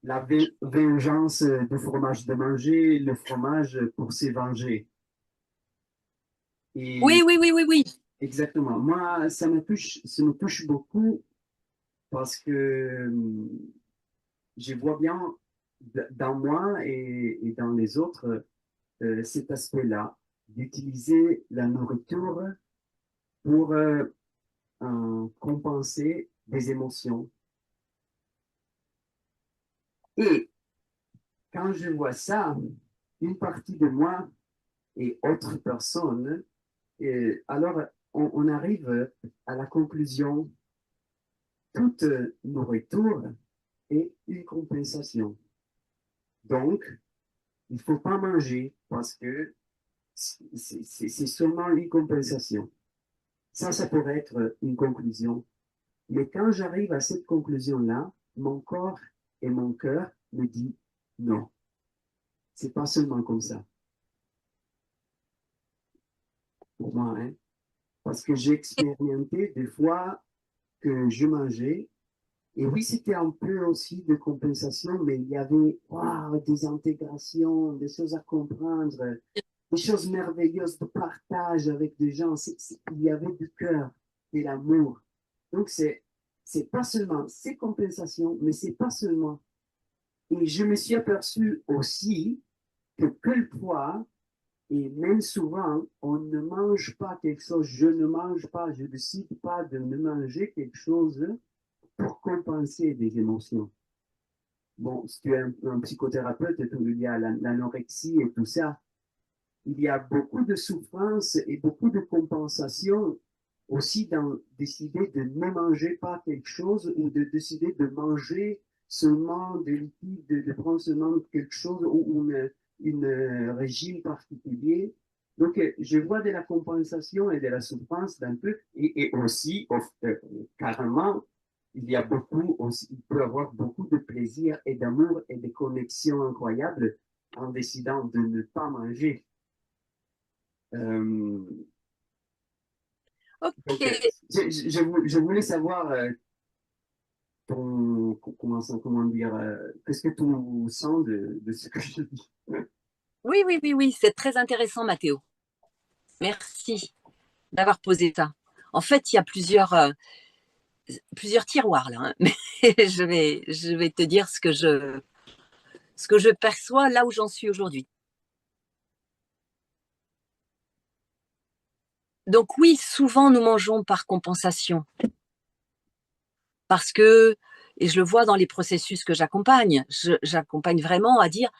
La vengeance du fromage, de manger le fromage pour se venger. Et Oui, oui, oui, oui, oui. exactement. Moi, ça me touche beaucoup parce que je vois bien dans moi et dans les autres cet aspect-là, d'utiliser la nourriture pour compenser des émotions. Et quand je vois ça, une partie de moi et autres personnes, alors on arrive à la conclusion toute nourriture est une compensation. Donc, il ne faut pas manger parce que c'est seulement une compensation. Ça pourrait être une conclusion. Mais quand j'arrive à cette conclusion-là, mon corps et mon cœur me disent non. C'est pas seulement comme ça. Pour moi, hein. Parce que j'ai expérimenté des fois que je mangeais. Et oui, c'était un peu aussi de compensation, mais il y avait des intégrations, des choses à comprendre, des choses merveilleuses de partage avec des gens. Il y avait du cœur et l'amour. Donc, c'est pas seulement ces compensations, mais c'est pas seulement. Et je me suis aperçu aussi que quelquefois, et même souvent, on ne mange pas quelque chose, je ne mange pas, je décide pas de ne manger quelque chose pour compenser des émotions. Bon, si tu es un psychothérapeute, il y a l'anorexie et tout ça, il y a beaucoup de souffrance et beaucoup de compensation aussi dans décider de ne manger pas quelque chose ou de décider de manger seulement des liquides, de prendre seulement quelque chose ou une régime particulier. Donc, je vois de la compensation et de la souffrance d'un peu, et aussi, carrément, il y a beaucoup, aussi, il peut y avoir beaucoup de plaisir et d'amour et de connexions incroyables en décidant de ne pas manger. Ok. Donc, je voulais savoir comment dire, qu'est-ce que tu sens de ce que je dis. Oui, c'est très intéressant, Mathéo. Merci d'avoir posé ça. En fait, il y a plusieurs tiroirs là, hein. Mais je vais te dire ce que je perçois là où j'en suis aujourd'hui. Donc oui, souvent nous mangeons par compensation. Parce que, et je le vois dans les processus que j'accompagne, j'accompagne vraiment à dire,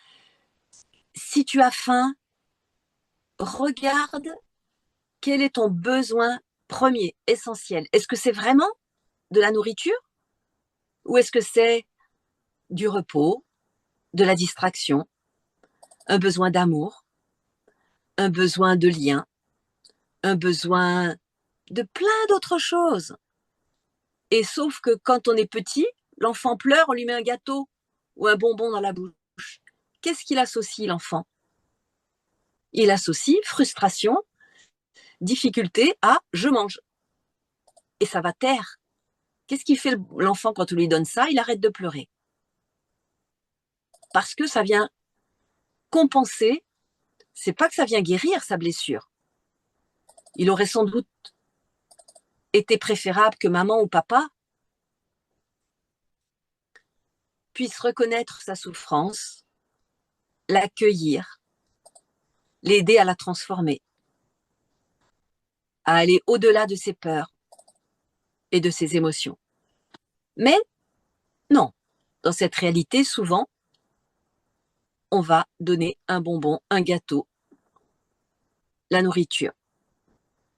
si tu as faim, regarde quel est ton besoin premier, essentiel. Est-ce que c'est vraiment de la nourriture ou est-ce que c'est du repos, de la distraction, un besoin d'amour, un besoin de lien, un besoin de plein d'autres choses. Et sauf que quand on est petit, l'enfant pleure, on lui met un gâteau ou un bonbon dans la bouche. Qu'est-ce qu'il associe, l'enfant? Il associe frustration, difficulté à je mange. Et ça va taire. Qu'est-ce qu'il fait l'enfant quand on lui donne ça? Il arrête de pleurer. Parce que ça vient compenser, c'est pas que ça vient guérir sa blessure. Il aurait sans doute été préférable que maman ou papa puisse reconnaître sa souffrance, l'accueillir, l'aider à la transformer, à aller au-delà de ses peurs et de ses émotions. Mais non, dans cette réalité, souvent, on va donner un bonbon, un gâteau, la nourriture.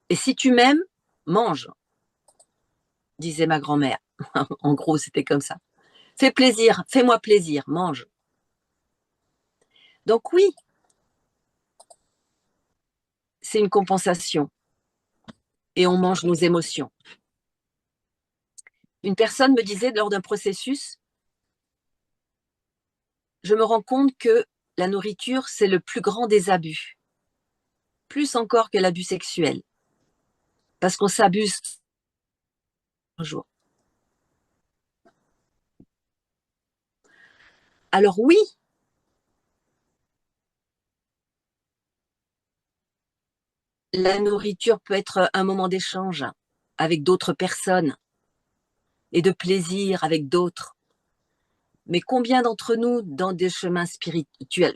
Et si tu m'aimes, mange, disait ma grand-mère. En gros, c'était comme ça. Fais plaisir, fais-moi plaisir, mange. Donc oui, c'est une compensation. Et on mange nos émotions. Une personne me disait lors d'un processus, je me rends compte que la nourriture, c'est le plus grand des abus. Plus encore que l'abus sexuel. Parce qu'on s'abuse un jour. Alors oui, la nourriture peut être un moment d'échange avec d'autres personnes et de plaisir avec d'autres. Mais combien d'entre nous, dans des chemins spirituels,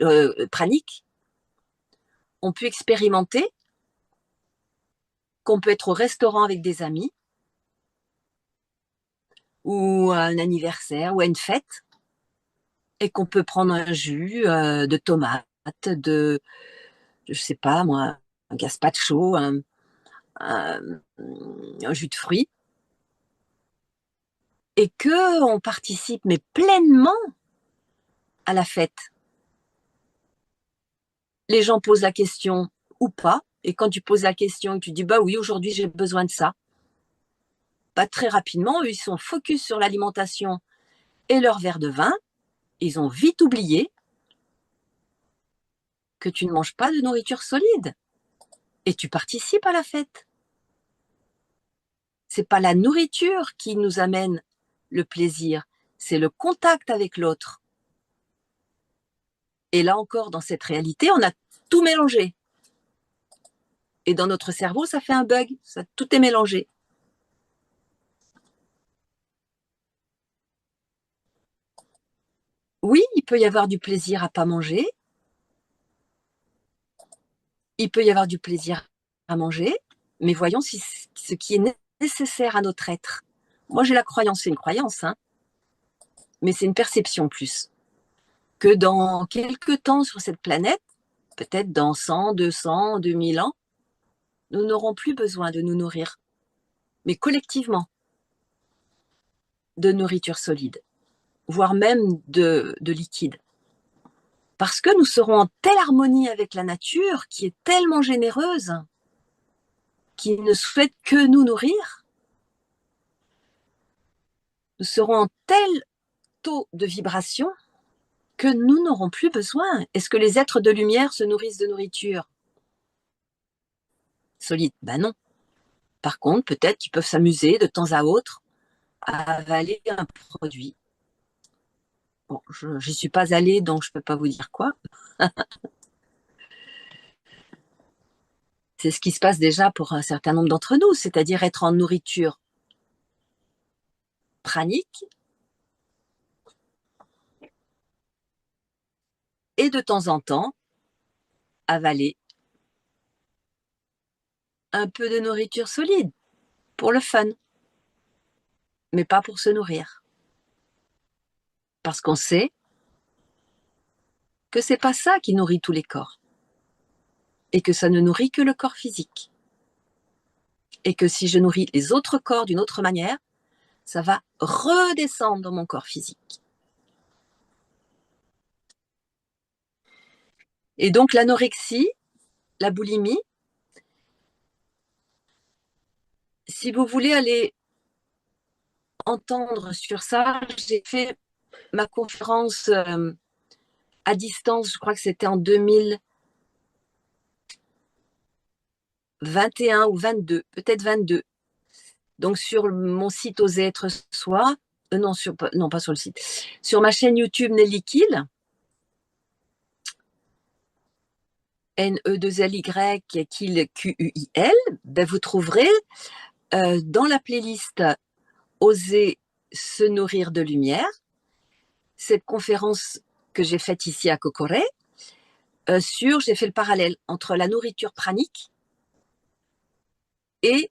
praniques, ont pu expérimenter qu'on peut être au restaurant avec des amis ou à un anniversaire ou à une fête et qu'on peut prendre un jus de tomate, je sais pas moi, un gazpacho, un jus de fruits et qu'on participe mais pleinement à la fête. Les gens posent la question ou pas, et quand tu poses la question et tu dis bah oui, aujourd'hui j'ai besoin de ça, bah, très rapidement, ils sont focus sur l'alimentation et leur verre de vin, ils ont vite oublié que tu ne manges pas de nourriture solide et tu participes à la fête. C'est pas la nourriture qui nous amène le plaisir, c'est le contact avec l'autre. Et là encore, dans cette réalité, on a tout mélangé. Et dans notre cerveau, ça fait un bug, ça, tout est mélangé. Oui, il peut y avoir du plaisir à pas manger. Il peut y avoir du plaisir à manger, mais voyons si ce qui est nécessaire à notre être. Moi, j'ai la croyance, c'est une croyance, hein, mais c'est une perception plus. Que dans quelques temps sur cette planète, peut-être dans 100, 200, 2000 ans, nous n'aurons plus besoin de nous nourrir, mais collectivement, de nourriture solide, voire même de liquide. Parce que nous serons en telle harmonie avec la nature qui est tellement généreuse, qui ne souhaite que nous nourrir. Nous serons en tel taux de vibration que nous n'aurons plus besoin. Est-ce que les êtres de lumière se nourrissent de nourriture solide? Ben non. Par contre, peut-être qu'ils peuvent s'amuser de temps à autre à avaler un produit. Bon, je n'y suis pas allée, donc je ne peux pas vous dire quoi. C'est ce qui se passe déjà pour un certain nombre d'entre nous, c'est-à-dire être en nourriture pranique et de temps en temps avaler un peu de nourriture solide pour le fun, mais pas pour se nourrir. Parce qu'on sait que c'est pas ça qui nourrit tous les corps et que ça ne nourrit que le corps physique. Et que si je nourris les autres corps d'une autre manière, ça va redescendre dans mon corps physique. Et donc l'anorexie, la boulimie, si vous voulez aller entendre sur ça, j'ai fait ma conférence à distance, je crois que c'était en 2021 ou 22, peut-être 22. Donc sur mon site Oser être soi, non, pas sur le site, sur ma chaîne YouTube Nelly Kiel, N-E-2-L-Y, Kiel, Q-U-I-L, ben vous trouverez dans la playlist Oser se nourrir de lumière, cette conférence que j'ai faite ici à Kokore, j'ai fait le parallèle entre la nourriture pranique et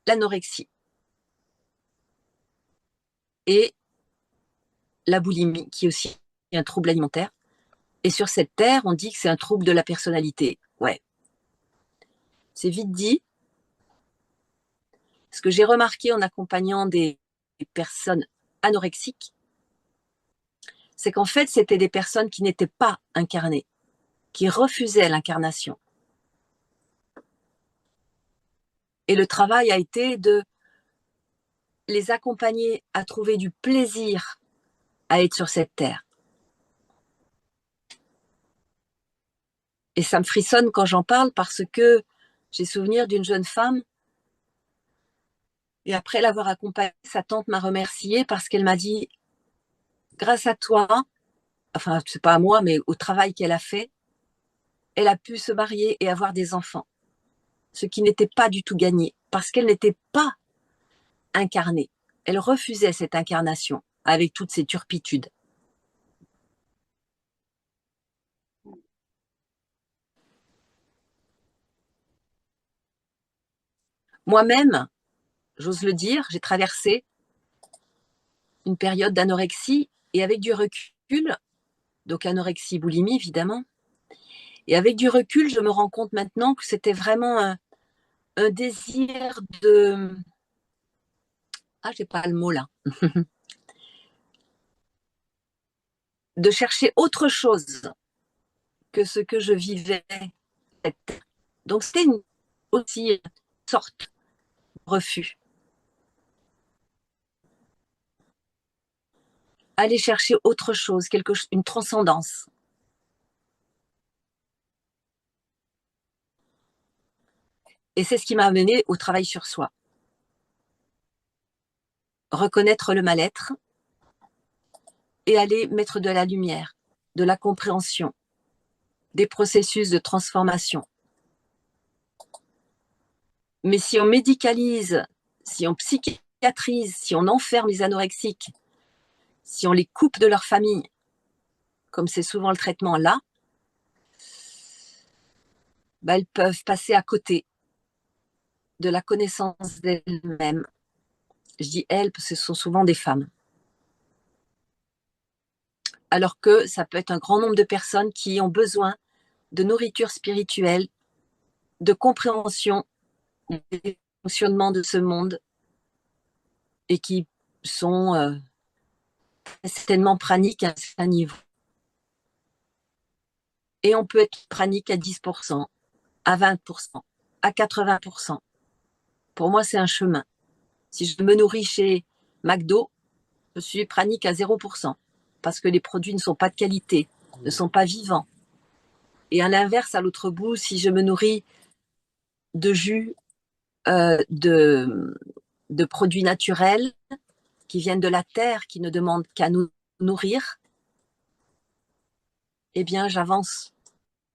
l'anorexie et la boulimie, qui est aussi un trouble alimentaire. Et sur cette terre, on dit que c'est un trouble de la personnalité. Ouais. C'est vite dit. Ce que j'ai remarqué en accompagnant des personnes anorexiques, c'est qu'en fait, c'était des personnes qui n'étaient pas incarnées, qui refusaient l'incarnation. Et le travail a été de les accompagner à trouver du plaisir à être sur cette terre. Et ça me frissonne quand j'en parle parce que j'ai souvenir d'une jeune femme et après l'avoir accompagnée, sa tante m'a remerciée parce qu'elle m'a dit « Grâce à toi, enfin c'est pas à moi mais au travail qu'elle a fait, elle a pu se marier et avoir des enfants. » Ce qui n'était pas du tout gagné parce qu'elle n'était pas incarnée. Elle refusait cette incarnation avec toutes ses turpitudes. Moi-même, j'ose le dire, j'ai traversé une période d'anorexie et avec du recul, donc anorexie, boulimie évidemment, et avec du recul, je me rends compte maintenant que c'était vraiment un désir Ah, j'ai pas le mot là. De chercher autre chose que ce que je vivais. Donc c'était aussi une sorte de refus. Aller chercher autre chose, une transcendance. Et c'est ce qui m'a amené au travail sur soi. Reconnaître le mal-être et aller mettre de la lumière, de la compréhension, des processus de transformation. Mais si on médicalise, si on psychiatrise, si on enferme les anorexiques, si on les coupe de leur famille, comme c'est souvent le traitement là, bah, elles peuvent passer à côté de la connaissance d'elles-mêmes. Je dis elles parce que ce sont souvent des femmes. Alors que ça peut être un grand nombre de personnes qui ont besoin de nourriture spirituelle, de compréhension du fonctionnement de ce monde et qui sont certainement praniques à un certain niveau. Et on peut être pranique à 10%, à 20%, à 80%. Pour moi, c'est un chemin. Si je me nourris chez McDo, je suis pranique à 0%, parce que les produits ne sont pas de qualité, ne sont pas vivants. Et à l'inverse, à l'autre bout, si je me nourris de jus, de produits naturels qui viennent de la terre, qui ne demandent qu'à nous nourrir, eh bien, j'avance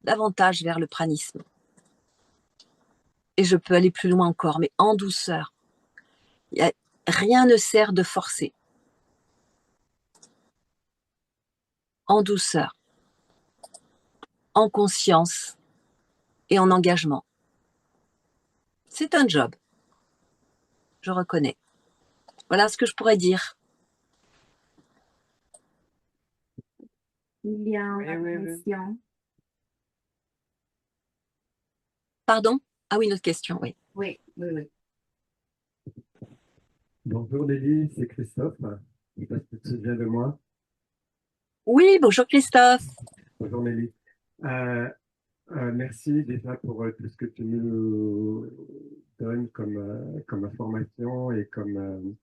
davantage vers le pranisme. Et je peux aller plus loin encore, mais en douceur. Rien ne sert de forcer. En douceur, en conscience et en engagement. C'est un job, je reconnais. Voilà ce que je pourrais dire. Il y a Oui, oui, une oui. question. Pardon? Ah oui, une autre question, oui. Oui, oui, oui. Bonjour Nelly, c'est Christophe. Je ne sais pas si tu te souviens de moi. Oui, bonjour Christophe. Bonjour Nelly. Merci déjà pour tout ce que tu nous donnes comme information et comme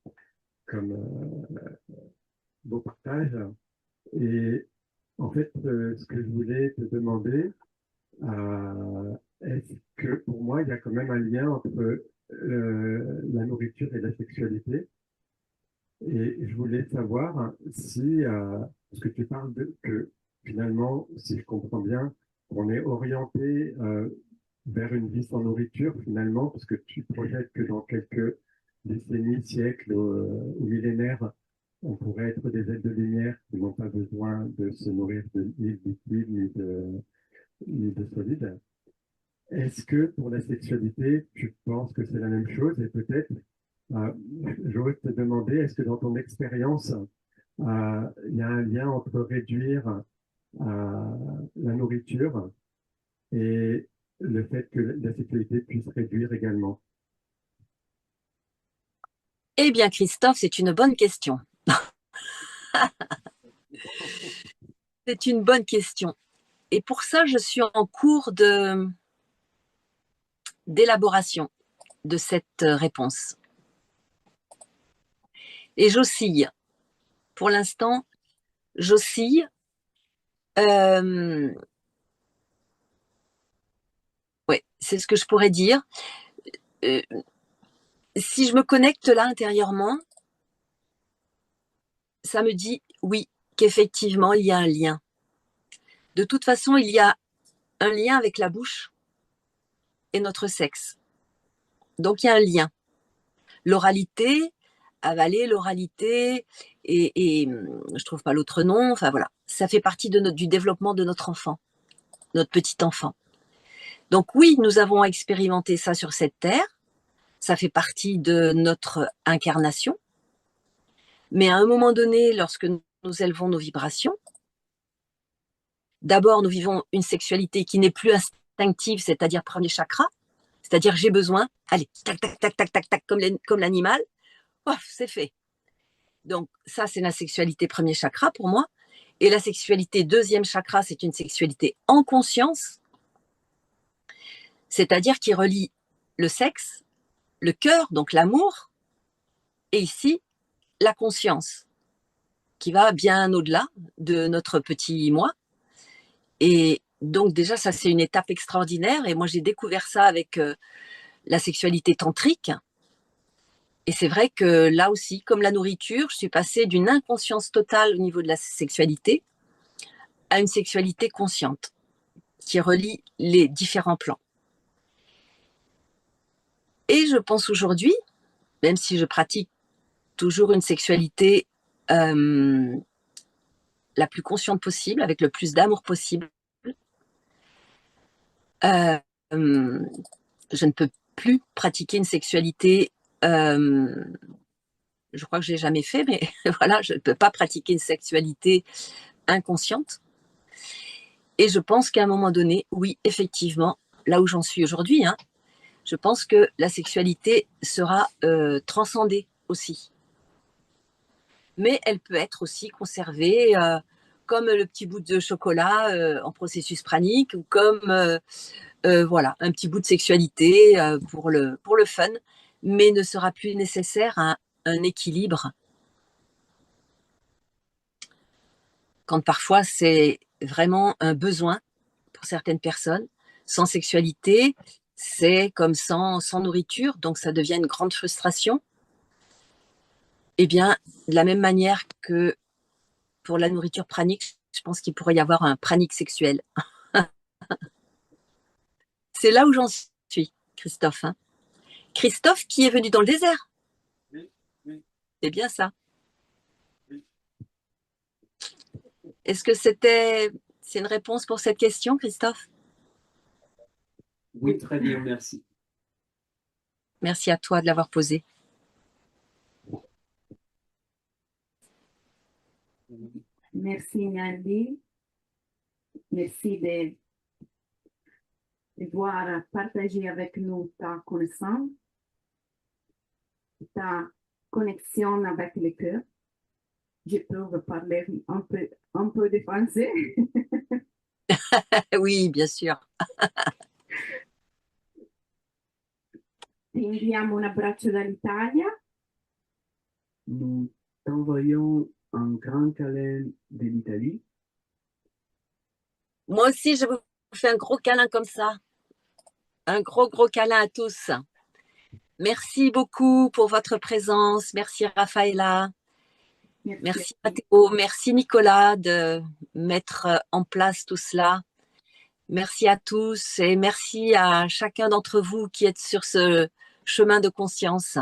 beau partage. Et en fait, ce que je voulais te demander, est-ce que pour moi, il y a quand même un lien entre la nourriture et la sexualité? Et je voulais savoir si, parce que tu parles que finalement, si je comprends bien, on est orienté vers une vie sans nourriture finalement, parce que tu projettes que dans quelques décennies, siècles ou millénaires, on pourrait être des êtres de lumière qui n'ont pas besoin de se nourrir ni de liquide ni de solide. Est-ce que pour la sexualité, tu penses que c'est la même chose? Et peut-être, j'aurais te demander, est-ce que dans ton expérience, il y a un lien entre réduire la nourriture et le fait que la sexualité puisse réduire également? Eh bien Christophe, c'est une bonne question. C'est une bonne question. Et pour ça, je suis en cours d'élaboration de cette réponse. Et j'oscille. Pour l'instant, j'oscille. Ouais, c'est ce que je pourrais dire. Si je me connecte là intérieurement, ça me dit oui, qu'effectivement, il y a un lien. De toute façon, il y a un lien avec la bouche et notre sexe. Donc, il y a un lien. L'oralité, avaler l'oralité, et je trouve pas l'autre nom, enfin voilà, ça fait partie du développement de notre enfant, notre petit enfant. Donc oui, nous avons expérimenté ça sur cette terre, ça fait partie de notre incarnation, mais à un moment donné, lorsque nous élevons nos vibrations, d'abord nous vivons une sexualité qui n'est plus instinctive, c'est-à-dire premier chakra, c'est-à-dire j'ai besoin, allez, tac, tac, tac, tac, tac, tac, comme l'animal, Ouf, c'est fait. Donc ça, c'est la sexualité premier chakra pour moi. Et la sexualité deuxième chakra, c'est une sexualité en conscience, c'est-à-dire qui relie le sexe, le cœur, donc l'amour, et ici, la conscience, qui va bien au-delà de notre petit moi. Et donc déjà, ça, c'est une étape extraordinaire. Et moi, j'ai découvert ça avec la sexualité tantrique. Et c'est vrai que là aussi, comme la nourriture, je suis passée d'une inconscience totale au niveau de la sexualité à une sexualité consciente qui relie les différents plans. Et je pense aujourd'hui, même si je pratique toujours une sexualité la plus consciente possible, avec le plus d'amour possible, je ne peux plus pratiquer une sexualité, je crois que je l'ai jamais fait, mais voilà, je ne peux pas pratiquer une sexualité inconsciente. Et je pense qu'à un moment donné, oui, effectivement, là où j'en suis aujourd'hui, hein, je pense que la sexualité sera transcendée aussi. Mais elle peut être aussi conservée comme le petit bout de chocolat en processus pranique ou comme voilà, un petit bout de sexualité pour le fun, mais ne sera plus nécessaire un équilibre quand parfois c'est vraiment un besoin pour certaines personnes. Sans sexualité, c'est comme sans nourriture, donc ça devient une grande frustration. Eh bien, de la même manière que pour la nourriture pranique, je pense qu'il pourrait y avoir un pranique sexuel. C'est là où j'en suis, Christophe. Hein. Christophe qui est venu dans le désert. Oui, oui, C'est bien ça. oui. Est-ce que c'est une réponse pour cette question, Christophe? Oui, très bien, merci. Merci à toi de l'avoir posée. Merci Nandi. Merci de voir partager avec nous ta connaissance, ta connexion avec le cœur. Je peux parler un peu de français. Oui, bien sûr. Ti inviamo un abbraccio dall'Italia. Nous t'envoyons un grand câlin de l'Italie. Moi aussi, je vous fais un gros câlin comme ça. Un gros, gros câlin à tous. Merci beaucoup pour votre présence. Merci Raffaella. Merci Matteo. Merci Nicolas de mettre en place tout cela. Merci à tous et merci à chacun d'entre vous qui êtes sur ce chemin de conscience.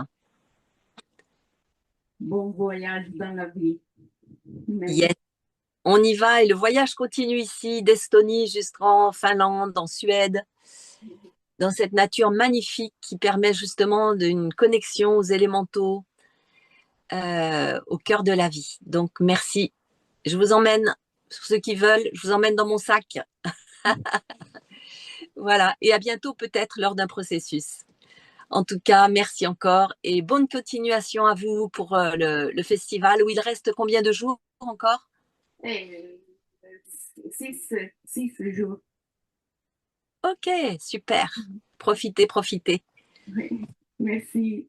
Bon voyage dans la vie. Yes. On y va et le voyage continue ici, d'Estonie jusqu'en Finlande, en Suède, dans cette nature magnifique qui permet justement d'une connexion aux élémentaux, au cœur de la vie. Donc merci. Je vous emmène, pour ceux qui veulent, je vous emmène dans mon sac. Voilà, et à bientôt peut-être lors d'un processus. En tout cas, merci encore et bonne continuation à vous pour le festival où il reste combien de jours encore? 6 jours. Ok, super. Profitez, profitez. Merci.